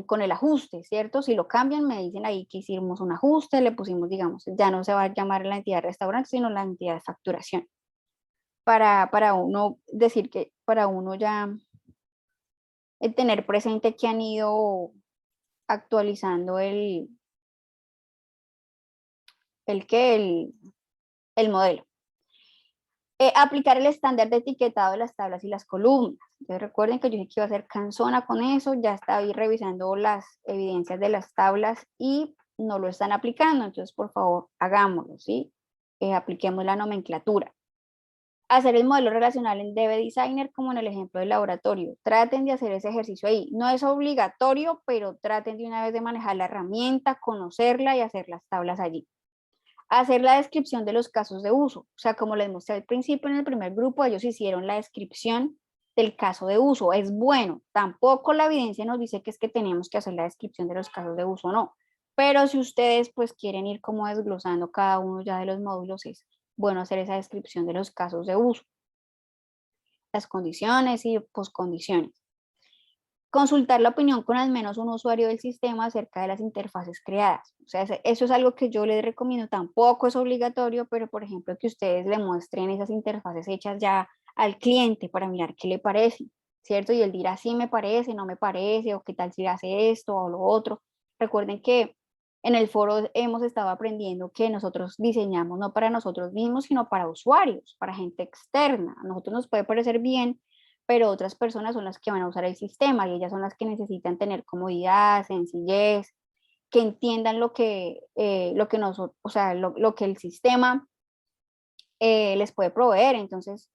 con el ajuste, ¿cierto? Si lo cambian, me dicen ahí que hicimos un ajuste, le pusimos, digamos, ya no se va a llamar la entidad de restaurante, sino la entidad de facturación. Para uno decir que, para uno ya tener presente que han ido actualizando el modelo. Aplicar el estándar de etiquetado de las tablas y las columnas. Entonces recuerden que yo dije que iba a ser cansona con eso, ya estaba ahí revisando las evidencias de las tablas y no lo están aplicando, entonces por favor hagámoslo, ¿sí? Apliquemos la nomenclatura. Hacer el modelo relacional en DB Designer como en el ejemplo del laboratorio. Traten de hacer ese ejercicio ahí. No es obligatorio, pero traten de una vez de manejar la herramienta, conocerla y hacer las tablas allí. Hacer la descripción de los casos de uso. O sea, como les mostré al principio en el primer grupo, ellos hicieron la descripción del caso de uso. Es bueno. Tampoco la evidencia nos dice que es que tenemos que hacer la descripción de los casos de uso, no. Pero si ustedes pues quieren ir como desglosando cada uno ya de los módulos, es bueno hacer esa descripción de los casos de uso, las condiciones y poscondiciones. Consultar la opinión con al menos un usuario del sistema acerca de las interfaces creadas. O sea, eso es algo que yo les recomiendo, tampoco es obligatorio, pero por ejemplo que ustedes le muestren esas interfaces hechas ya al cliente para mirar qué le parece, ¿cierto? Y él dirá, sí me parece, no me parece, o qué tal si hace esto o lo otro. Recuerden que En el foro hemos estado aprendiendo que nosotros diseñamos no para nosotros mismos, sino para usuarios, para gente externa. A nosotros nos puede parecer bien, pero otras personas son las que van a usar el sistema y ellas son las que necesitan tener comodidad, sencillez, que entiendan lo que nosotros, o sea, lo que el sistema les puede proveer. Entonces,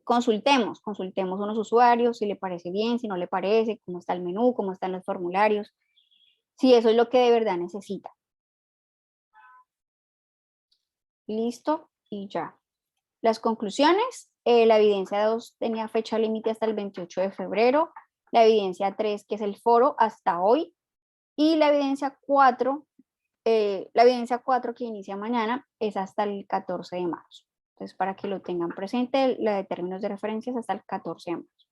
consultemos unos usuarios, si le parece bien, si no le parece, cómo está el menú, cómo están los formularios, si eso es lo que de verdad necesita. Listo, y ya. Las conclusiones, la evidencia 2 tenía fecha límite hasta el 28 de febrero, la evidencia 3, que es el foro, hasta hoy, y la evidencia 4, que inicia mañana, es hasta el 14 de marzo. Entonces, para que lo tengan presente, la de términos de referencia es hasta el 14 de marzo.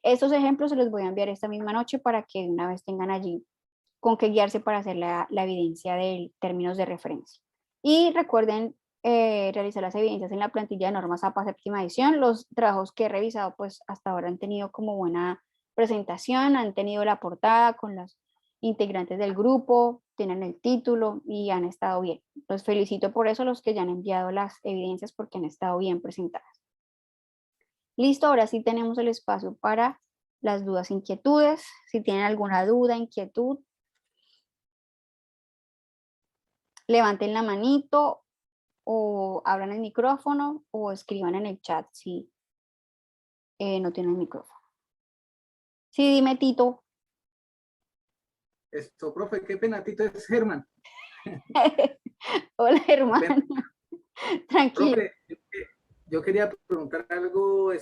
Estos ejemplos se los voy a enviar esta misma noche para que de una vez tengan allí con qué guiarse para hacer la evidencia de términos de referencia. Y recuerden realizar las evidencias en la plantilla de normas APA séptima edición. Los trabajos que he revisado, pues hasta ahora han tenido como buena presentación, han tenido la portada con los integrantes del grupo, tienen el título y han estado bien. Los felicito por eso, los que ya han enviado las evidencias, porque han estado bien presentadas. Listo, ahora sí tenemos el espacio para las dudas, inquietudes. Si tienen alguna duda, inquietud, levanten la manito o abran el micrófono o escriban en el chat si no tienen micrófono. Sí, dime, Tito. Profe, qué pena, Tito es Germán. Hola, hermano. Tranquilo. Profe, yo quería preguntar algo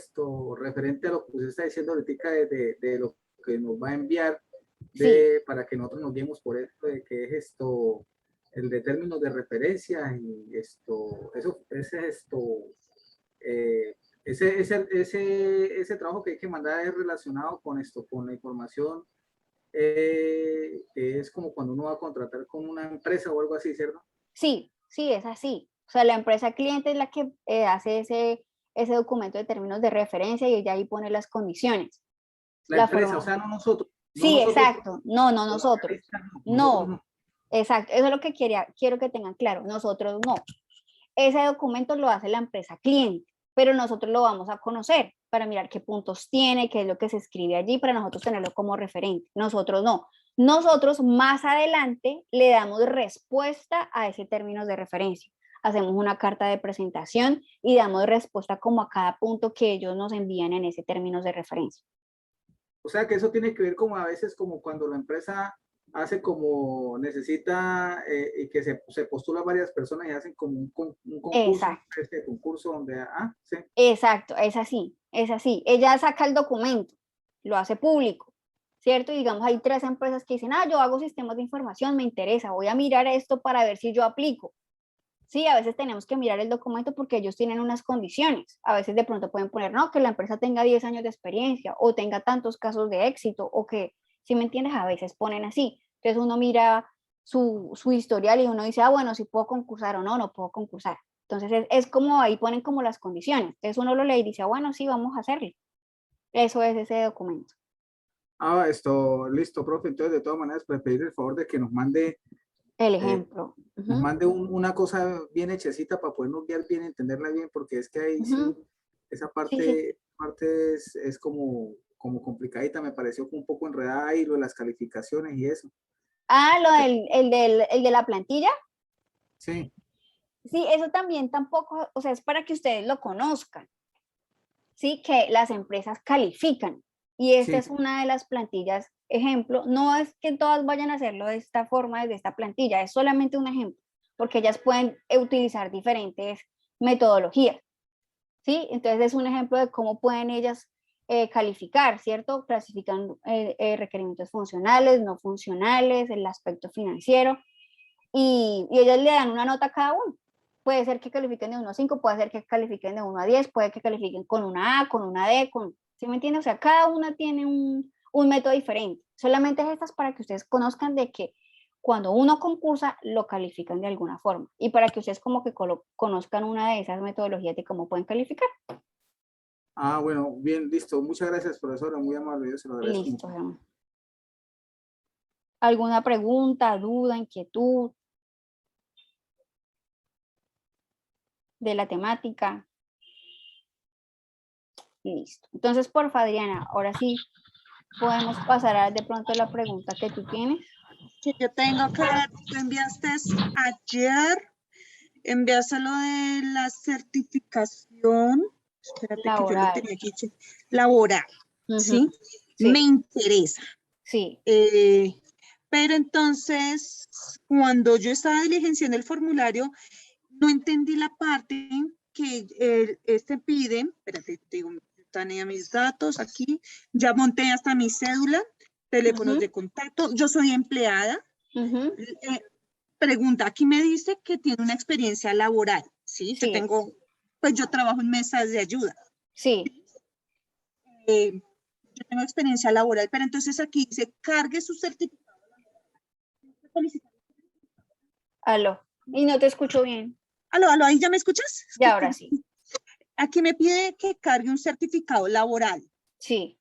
referente a lo que usted está diciendo ahorita de lo que nos va a enviar para que nosotros nos guiemos por esto, de que es el de términos de referencia y ese trabajo que hay que mandar es relacionado con con la información, es como cuando uno va a contratar con una empresa o algo así, ¿cierto? Sí, es así. O sea, la empresa cliente es la que hace ese documento de términos de referencia y ella ahí pone las condiciones. La empresa, o sea, no nosotros. Sí, nosotros, exacto. No, nosotros. No, exacto. Eso es lo que quiero que tengan claro. Nosotros no. Ese documento lo hace la empresa cliente, pero nosotros lo vamos a conocer para mirar qué puntos tiene, qué es lo que se escribe allí, para nosotros tenerlo como referente. Nosotros no. Nosotros más adelante le damos respuesta a ese términos de referencia. Hacemos una carta de presentación y damos respuesta como a cada punto que ellos nos envían en ese términos de referencia. O sea, que eso tiene que ver como a veces como cuando la empresa hace como necesita y que se postula varias personas y hacen como un concurso, Exacto. este concurso donde, sí. Exacto, es así, es así. Ella saca el documento, lo hace público, ¿cierto? Y digamos, hay 3 empresas que dicen, yo hago sistemas de información, me interesa, voy a mirar esto para ver si yo aplico. Sí, a veces tenemos que mirar el documento porque ellos tienen unas condiciones. A veces de pronto pueden poner, no, que la empresa tenga 10 años de experiencia o tenga tantos casos de éxito o que, si me entiendes, a veces ponen así. Entonces uno mira su historial y uno dice, bueno, si puedo concursar o no, no puedo concursar. Entonces es como ahí ponen como las condiciones. Entonces uno lo lee y dice, bueno, sí, vamos a hacerlo. Eso es ese documento. Listo, profe. Entonces, de todas maneras, pues pedir el favor de que nos mande El ejemplo. nos mande una cosa bien hechecita para podernos guiar bien, entenderla bien, porque es que ahí sí, esa parte, es como complicadita, me pareció un poco enredada y lo de las calificaciones y eso. El de la plantilla. Sí. Sí, eso también tampoco, o sea, es para que ustedes lo conozcan. Sí, que las empresas califican. Y esta es una de las plantillas, ejemplo, no es que todas vayan a hacerlo de esta forma, desde esta plantilla, es solamente un ejemplo, porque ellas pueden utilizar diferentes metodologías, ¿sí? Entonces es un ejemplo de cómo pueden ellas calificar, ¿cierto? Clasifican requerimientos funcionales, no funcionales, el aspecto financiero, y ellas le dan una nota a cada uno. Puede ser que califiquen de 1 a 5, puede ser que califiquen de 1 a 10, puede que califiquen con una A, con una D, ¿sí me entienden? O sea, cada una tiene un método diferente. Solamente es estas para que ustedes conozcan de que cuando uno concursa, lo califican de alguna forma. Y para que ustedes como que conozcan una de esas metodologías de cómo pueden calificar. Bueno, bien, listo. Muchas gracias, profesora. Muy amable. Yo se lo agradezco. Listo, hermano. ¿Alguna pregunta, duda, inquietud? de la temática. Listo. Entonces, porfa, Adriana, ahora sí podemos pasar a de pronto la pregunta que tú tienes. Que yo tengo que ver, tú enviaste ayer, enviaste lo de la certificación, espérate que yo lo Laboral. tenía aquí, laboral, Ujú, ¿sí? sí. Me interesa. Sí. Pero entonces, cuando yo estaba diligenciando el formulario, no entendí la parte que este pide, espérate, te digo, tenía mis datos aquí, ya monté hasta mi cédula, teléfonos de contacto, yo soy empleada. Ujú, Pregunta, aquí me dice que tiene una experiencia laboral, ¿sí? Yo sí, tengo, pues yo trabajo en mesas de ayuda. sí. Yo tengo experiencia laboral, pero entonces aquí dice, cargue su certificado. Aló. Y no te escucho bien. Aló, aló, ¿ahí ya me escuchas? Es Ya, que ahora sí. aquí me pide que cargue un certificado laboral. Sí.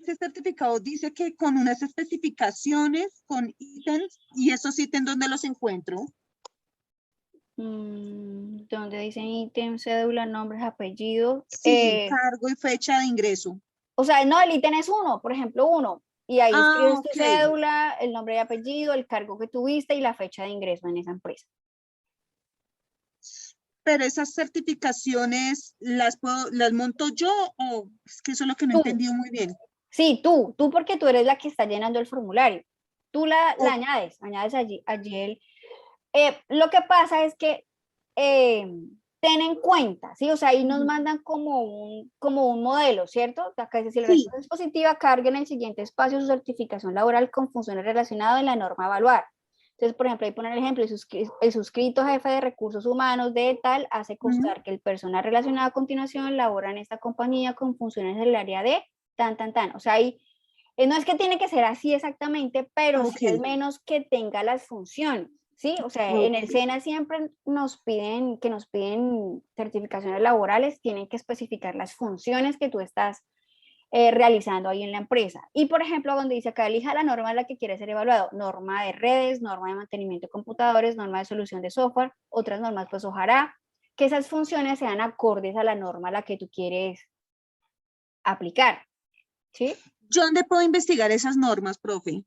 Ese certificado dice que con unas especificaciones, con ítems, y esos ítems, ¿dónde los encuentro? Donde dicen ítem, cédula, nombres, apellidos. Sí, cargo y fecha de ingreso. O sea, no, el ítem es uno, por ejemplo, uno. Y ahí escribes tu Ok. cédula, el nombre y apellido, el cargo que tuviste y la fecha de ingreso en esa empresa. Pero esas certificaciones, ¿las monto yo o es que eso es lo que no he Tú. entendido muy bien? Sí, tú porque tú eres la que está llenando el formulario. Tú la O- añades allí lo que pasa es que ten en cuenta, ¿sí? O sea, ahí nos mandan como un modelo, ¿cierto? Acá dice, si la Sí. respuesta es positiva, cargue en el siguiente espacio su certificación laboral con funciones relacionadas en la norma a evaluar. Entonces, por ejemplo, ahí ponen el ejemplo, el suscrito jefe de recursos humanos de tal hace constar que el personal relacionado a continuación labora en esta compañía con funciones del área de tan. O sea, ahí no es que tiene que ser así exactamente, pero sí Ok. al menos que tenga las funciones, ¿sí? O sea, en Ok. el SENA siempre nos piden certificaciones laborales, tienen que especificar las funciones que tú estás realizando ahí en la empresa. Y por ejemplo, donde dice acá, elija la norma en la que quiere ser evaluado, norma de redes, norma de mantenimiento de computadores, norma de solución de software, otras normas, pues ojalá que esas funciones sean acordes a la norma a la que tú quieres aplicar, ¿sí? ¿Yo dónde puedo investigar esas normas, profe?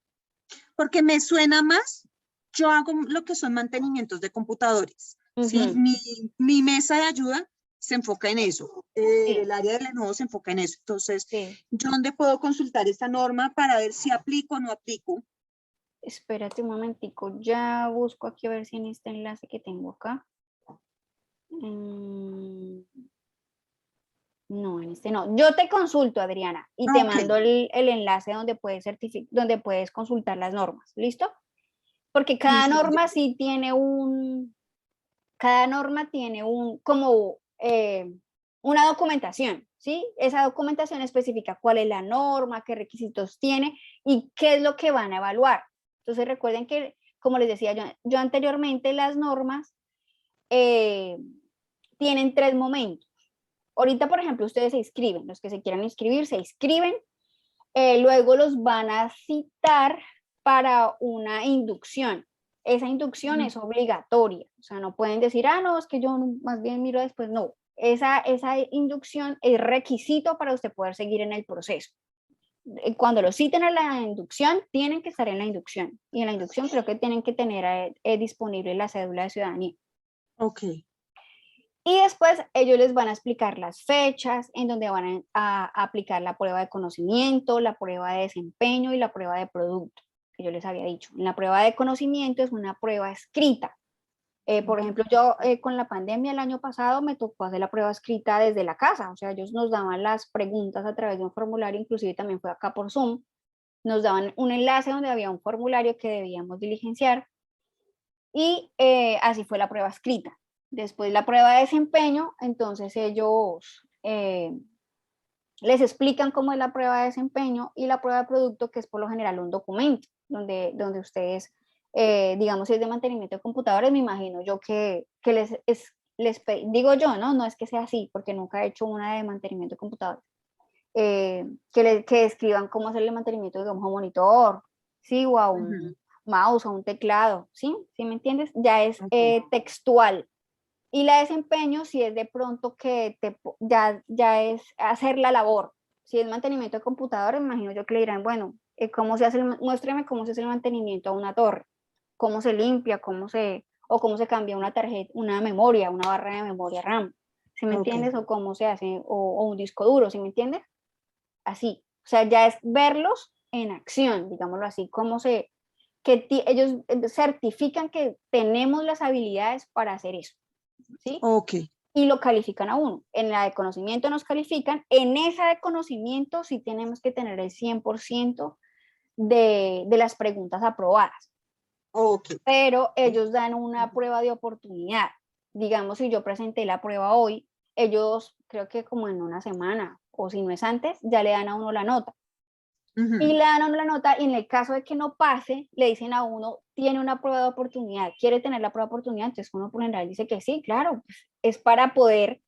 Porque me suena más, yo hago lo que son mantenimientos de computadores, ¿sí? Ujú, Mi mesa de ayuda se enfoca en eso, sí, el área de Lenovo se enfoca en eso. Entonces, sí. ¿yo dónde puedo consultar esta norma para ver si aplico o no aplico? Espérate un momentico, ya busco aquí a ver si en este enlace que tengo acá. No, en este no. Yo te consulto, Adriana, y te Ok, mando el enlace donde puedes consultar las normas. ¿Listo? Porque cada listo. norma sí tiene cada norma tiene como una documentación, ¿sí? Esa documentación especifica cuál es la norma, qué requisitos tiene y qué es lo que van a evaluar. Entonces recuerden que, como les decía yo anteriormente, las normas tienen 3 momentos. Ahorita, por ejemplo, ustedes se inscriben, los que se quieran inscribir, se inscriben, luego los van a citar para una inducción. Esa inducción es obligatoria, o sea, no pueden decir, no, es que yo más bien miro después, no. Esa inducción es requisito para usted poder seguir en el proceso. Cuando lo citen a la inducción, tienen que estar en la induccción. Y en la inducción creo que tienen que tener disponible la cédula de ciudadanía. Ok. Y después ellos les van a explicar las fechas en donde van a aplicar la prueba de conocimiento, la prueba de desempeño y la prueba de producto, que yo les había dicho. La prueba de conocimiento es una prueba escrita. Por ejemplo, yo con la pandemia el año pasado me tocó hacer la prueba escrita desde la casa, o sea, ellos nos daban las preguntas a través de un formulario, inclusive también fue acá por Zoom, nos daban un enlace donde había un formulario que debíamos diligenciar y así fue la prueba escrita. Después la prueba de desempeño, entonces ellos les explican cómo es la prueba de desempeño y la prueba de producto, que es por lo general un documento, donde ustedes, digamos, si es de mantenimiento de computadores, me imagino yo que digo yo, ¿no? No es que sea así, porque nunca he hecho una de mantenimiento de computadores. Que escriban cómo hacerle mantenimiento, digamos, a un monitor, ¿sí? O a un mouse, o a un teclado, ¿sí? ¿Sí me entiendes? Ya es Ok. textual. Y la desempeño si es de pronto que ya es hacer la labor. Si es mantenimiento de computador, imagino yo que le dirán, bueno, muéstreme cómo se hace el mantenimiento a una torre, cómo se limpia, cómo se cambia una tarjeta, una memoria, una barra de memoria RAM, ¿sí me entiendes? O cómo se hace, o un disco duro, ¿sí me entiendes? Así, o sea, ya es verlos en acción, digámoslo así, ellos certifican que tenemos las habilidades para hacer eso, ¿sí? Ok. Y lo califican a uno. En la de conocimiento nos califican, en esa de conocimiento sí tenemos que tener el 100% de las preguntas aprobadas. Ok. Pero ellos dan una prueba de oportunidad. Digamos, si yo presenté la prueba hoy, ellos creo que como en una semana o si no es antes, ya le dan a uno la nota. Y le dan a uno la nota y en el caso de que no pase, le dicen a uno, tiene una prueba de oportunidad, quiere tener la prueba de oportunidad, entonces uno por general dice que sí, claro, pues, es para poder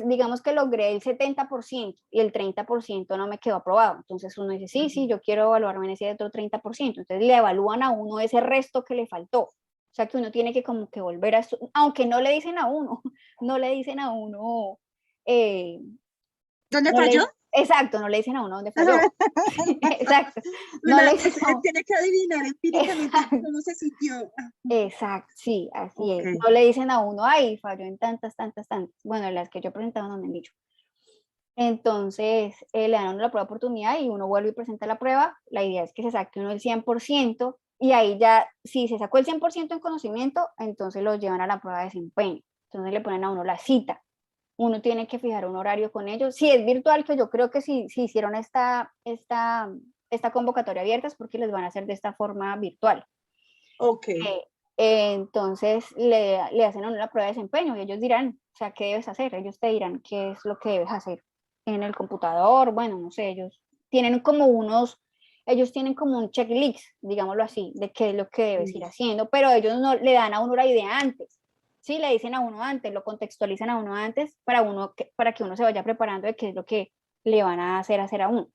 digamos que logré el 70% y el 30% no me quedó aprobado. Entonces uno dice, sí, yo quiero evaluarme en ese otro 30%. Entonces le evalúan a uno ese resto que le faltó. O sea que uno tiene que como que volver a, aunque no le dicen a uno, no le dicen a uno, ¿Dónde falló? Exacto, no le dicen a uno dónde falló. Exacto. No le dicen tiene que adivinar empíricamente exacto. cómo se sintió. Exacto, sí, así es. Ok. No le dicen a uno, ay, falló en tantas. Bueno, las que yo he presentado no me han dicho. Entonces, le dan a uno la prueba de oportunidad y uno vuelve y presenta la prueba. La idea es que se saque uno el 100% y ahí ya, si se sacó el 100% en conocimiento, entonces lo llevan a la prueba de desempeño. Entonces le ponen a uno la cita. Uno tiene que fijar un horario con ellos. Si es virtual, que yo creo que si hicieron esta convocatoria abierta es porque les van a hacer de esta forma virtual. Ok. Entonces le hacen a uno la prueba de desempeño y ellos dirán, o sea, ¿qué debes hacer? Ellos te dirán qué es lo que debes hacer en el computador. Bueno, no sé, ellos tienen como un checklist, digámoslo así, de qué es lo que debes ir haciendo, pero ellos no le dan a uno la idea antes. Sí, le dicen a uno antes, lo contextualizan a uno antes para que uno se vaya preparando de qué es lo que le van a hacer a uno.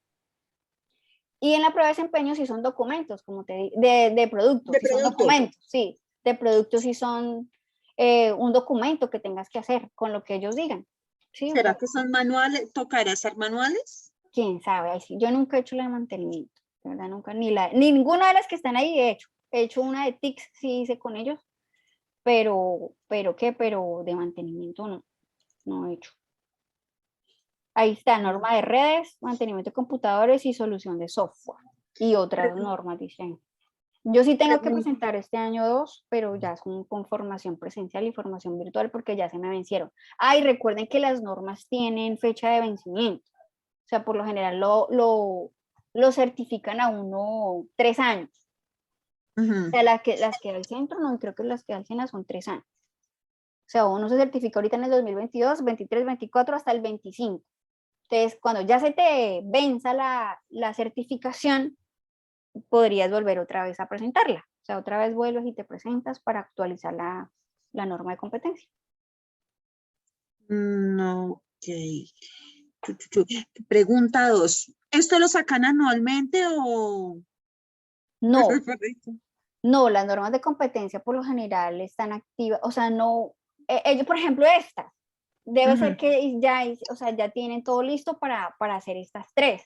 Y en la prueba de desempeño sí son documentos, como te digo, de productos, sí son documentos, sí, de productos sí son un documento que tengas que hacer con lo que ellos digan. ¿Sí? ¿Será que son manuales? ¿Tocará hacer manuales? Quién sabe, ahí sí. Yo nunca he hecho la de mantenimiento, de verdad, nunca, ninguna de las que están ahí he hecho una de TICS, sí hice con ellos, pero de mantenimiento no he hecho. Ahí está, norma de redes, mantenimiento de computadores y solución de software y otras normas, dicen. Yo sí tengo que presentar este año 2, pero ya es con formación presencial y formación virtual porque ya se me vencieron. Y recuerden que las normas tienen fecha de vencimiento. O sea, por lo general lo certifican a uno 3 años. O sea, las que da el centro, no, creo que las que da el SENA son 3 años. O sea, uno se certifica ahorita en el 2022, 23, 24 hasta el 25. Entonces, cuando ya se te venza la certificación, podrías volver otra vez a presentarla. O sea, otra vez vuelves y te presentas para actualizar la norma de competencia. Ok. Pregunta 2. ¿Esto lo sacan anualmente o...? No, no, las normas de competencia por lo general están activas, o sea, no, ellos, por ejemplo, estas, debe ser que ya tienen todo listo para hacer estas 3,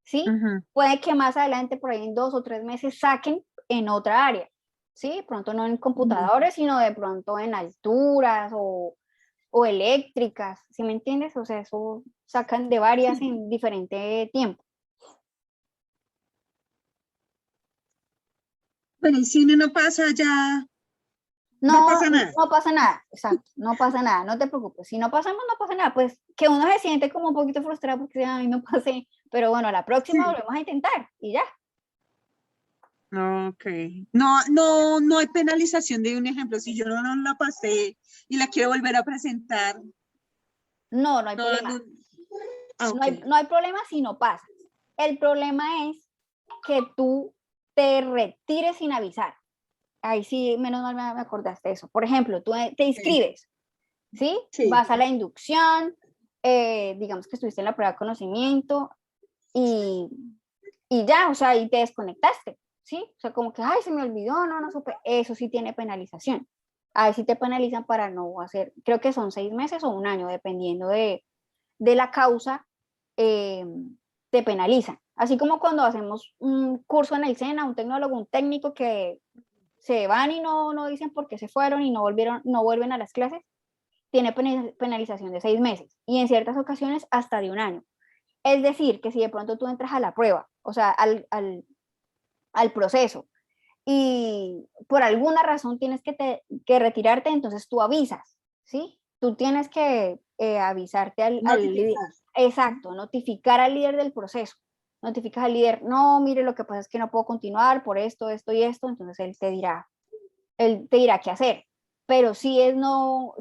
¿sí? Puede que más adelante, por ahí en 2 o 3 meses, saquen en otra área, ¿sí? Pronto no en computadores, sino de pronto en alturas o eléctricas, ¿sí me entiendes? O sea, eso sacan de varias en diferente tiempo. Bueno, y si no pasa ya, no pasa nada. No pasa nada, exacto, no pasa nada, no te preocupes. Si no pasamos, no pasa nada, pues que uno se siente como un poquito frustrado porque ay, no pasé, pero bueno, a la próxima volvemos a intentar y ya. Ok. No hay penalización de un ejemplo. Si yo no la pasé y la quiero volver a presentar. No hay problema. No hay problema si no pasas. El problema es que tú te retires sin avisar. Ahí sí, menos mal me acordaste de eso. Por ejemplo, tú te inscribes, ¿sí? Vas a la inducción, digamos que estuviste en la prueba de conocimiento y ya, o sea, ahí te desconectaste, ¿sí? O sea, como que, ay, se me olvidó, no supe. Eso sí tiene penalización. Ahí sí te penalizan para no hacer, creo que son 6 meses o un año, dependiendo de la causa, te penalizan. Así como cuando hacemos un curso en el SENA, un tecnólogo, un técnico que se van y no dicen por qué se fueron y no vuelven a las clases, tiene penalización de 6 meses y en ciertas ocasiones hasta de un año. Es decir, que si de pronto tú entras a la prueba, o sea, al proceso, y por alguna razón tienes que retirarte, entonces tú avisas, ¿sí? Tú tienes que avisarte al líder. Notificar. Exacto, notificar al líder del proceso. Notificas al líder, no, mire, lo que pasa es que no puedo continuar por esto, esto y esto, entonces él te dirá qué hacer. Pero si nos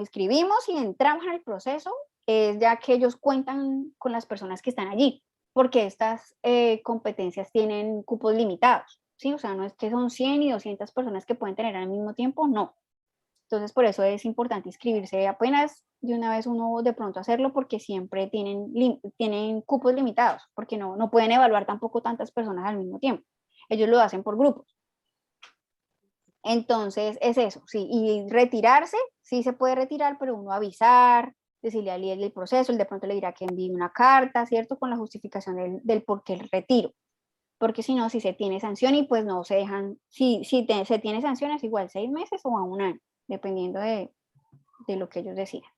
inscribimos y entramos en el proceso, es ya que ellos cuentan con las personas que están allí, porque estas competencias tienen cupos limitados, ¿sí? O sea, no es que son 100 y 200 personas que pueden tener al mismo tiempo, no. Entonces, por eso es importante inscribirse apenas de una vez uno de pronto hacerlo, porque siempre tienen cupos limitados, porque no pueden evaluar tampoco tantas personas al mismo tiempo. Ellos lo hacen por grupos. Entonces, es eso, sí. Y retirarse, sí se puede retirar, pero uno avisar, decirle al líder del proceso, él de pronto le dirá que envíe una carta, ¿cierto? Con la justificación del por qué el retiro. Porque si no, si se tiene sanción y pues no se dejan, se tiene sanciones igual 6 meses o a un año, dependiendo de lo que ellos decidan.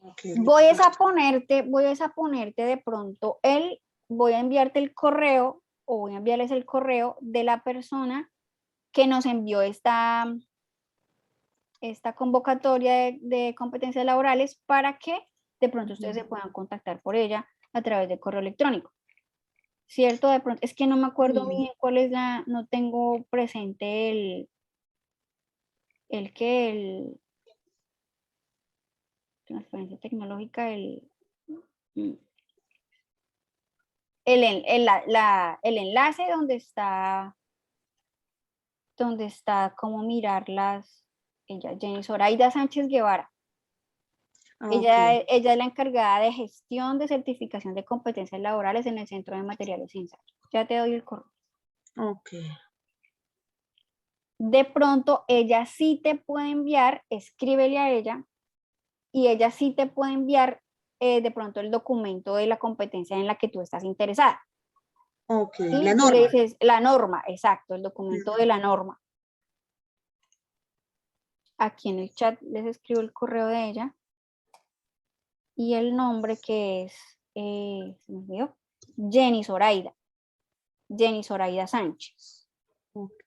Okay. Voy a ponerte de pronto voy a enviarte el correo o voy a enviarles el correo de la persona que nos envió esta convocatoria de competencias laborales para que de pronto ustedes se puedan contactar por ella a través de correo electrónico. ¿Cierto? De pronto, es que no me acuerdo bien cuál es no tengo presente transferencia tecnológica, el enlace donde está cómo mirarlas, Jenny Zoraida Sánchez Guevara. Ella es la encargada de gestión de certificación de competencias laborales en el Centro de Materiales y Ensayos. Ya te doy el correo. Ok. De pronto, ella sí te puede enviar, escríbele a ella, y ella sí te puede enviar de pronto el documento de la competencia en la que tú estás interesada. Ok, ¿Sí? la Tú norma. le dices la norma, exacto, el documento de la norma. Aquí en el chat les escribo el correo de ella y el nombre, que es, se me olvidó, Jenny Zoraida Sánchez. Okay.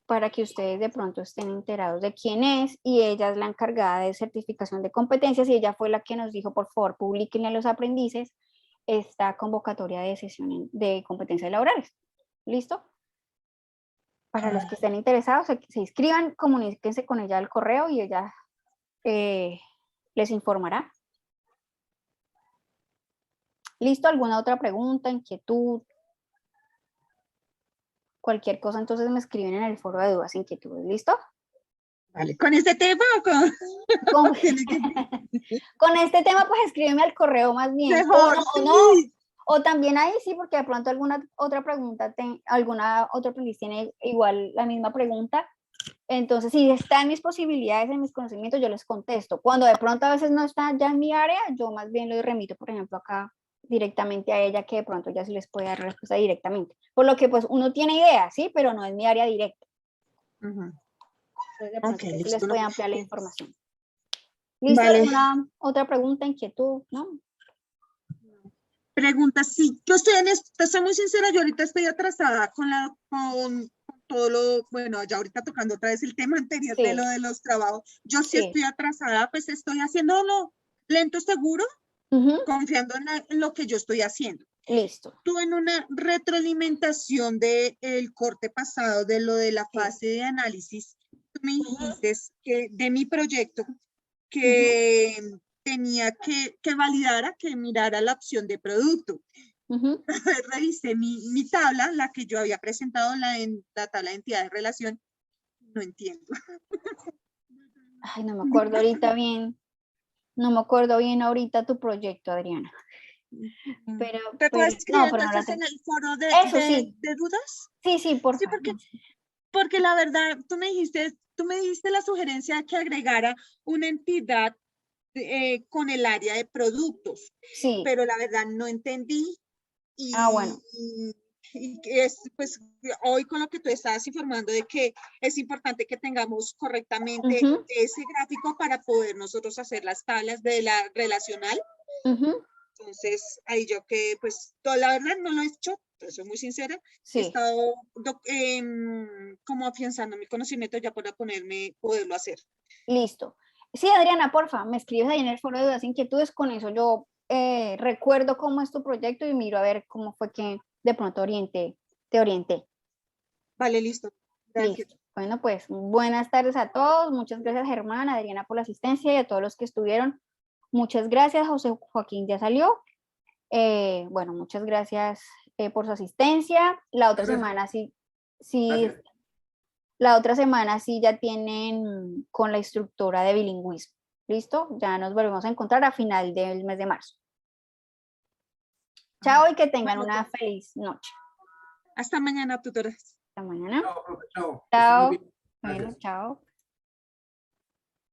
Para que ustedes de pronto estén enterados de quién es, y ella es la encargada de certificación de competencias y ella fue la que nos dijo, por favor, publíquenle a los aprendices esta convocatoria de sesión de competencias laborales. ¿Listo? Para los que estén interesados, se inscriban, comuníquense con ella al correo y ella les informará. ¿Listo? ¿Alguna otra pregunta, inquietud? Cualquier cosa, entonces me escriben en el foro de dudas, inquietudes. ¿Listo? Vale, ¿con este tema o con...? Con este tema, pues escríbeme al correo más bien. Mejor, O también ahí sí, porque de pronto alguna otra aprendiz tiene igual la misma pregunta. Entonces, si está en mis posibilidades, en mis conocimientos, yo les contesto. Cuando de pronto a veces no está ya en mi área, yo más bien lo remito, por ejemplo, acá directamente a ella, que de pronto ya sí les puede dar respuesta directamente. Por lo que pues uno tiene idea, sí, pero no es mi área directa. Entonces, de pronto sí les puede ampliar la información. ¿Listo? Vale. ¿Alguna otra pregunta, inquietud? ¿No? Pregunta, sí, yo estoy en esto, soy muy sincera, yo ahorita estoy atrasada con todo lo, bueno, ya ahorita tocando otra vez el tema anterior de lo de los trabajos, yo sí estoy atrasada, pues estoy haciéndolo lento, seguro, confiando en lo que yo estoy haciendo. Listo. Tú en una retroalimentación del corte pasado de lo de la fase de análisis, tú me dijiste que de mi proyecto que tenía que validara, que mirara la opción de producto. Revisé mi tabla, la que yo había presentado, la tabla de entidad de relación, no entiendo. Ay, no me acuerdo ahorita bien. No me acuerdo bien ahorita tu proyecto, Adriana. Pero, ¿Te puedes escribir no, pero no la entonces en tengo. el foro Eso sí, de dudas? sí, por Sí, favor. porque la verdad, tú me dijiste la sugerencia de que agregara una entidad con el área de productos, Sí, pero la verdad no entendí bueno. y que es, pues, hoy con lo que tú estabas informando de que es importante que tengamos correctamente Ujú, ese gráfico para poder nosotros hacer las tablas de la relacional. ujú, Entonces, ahí yo que, pues, la verdad no lo he hecho, soy muy sincera, he sí, estado como afianzando mi conocimiento ya para poderlo hacer. listo. Sí, Adriana, porfa, me escribes ahí en el foro de dudas, inquietudes, con eso yo recuerdo cómo es tu proyecto y miro a ver cómo fue que de pronto te orienté. Vale, listo. Gracias. Listo. Bueno, pues buenas tardes a todos. Muchas gracias, Germán, Adriana, por la asistencia y a todos los que estuvieron. Muchas gracias, José Joaquín ya salió. Bueno, muchas gracias por su asistencia. La otra Gracias. semana sí, Gracias. la otra semana sí ya tienen con la instructora de bilingüismo. ¿Listo? Ya nos volvemos a encontrar a final del mes de marzo. Chao y que tengan Bueno, una feliz noche. hasta mañana, tutoras. Hasta mañana. Chao, profe, chao. Que esté muy Chao. bien. Bueno, Gracias. chao.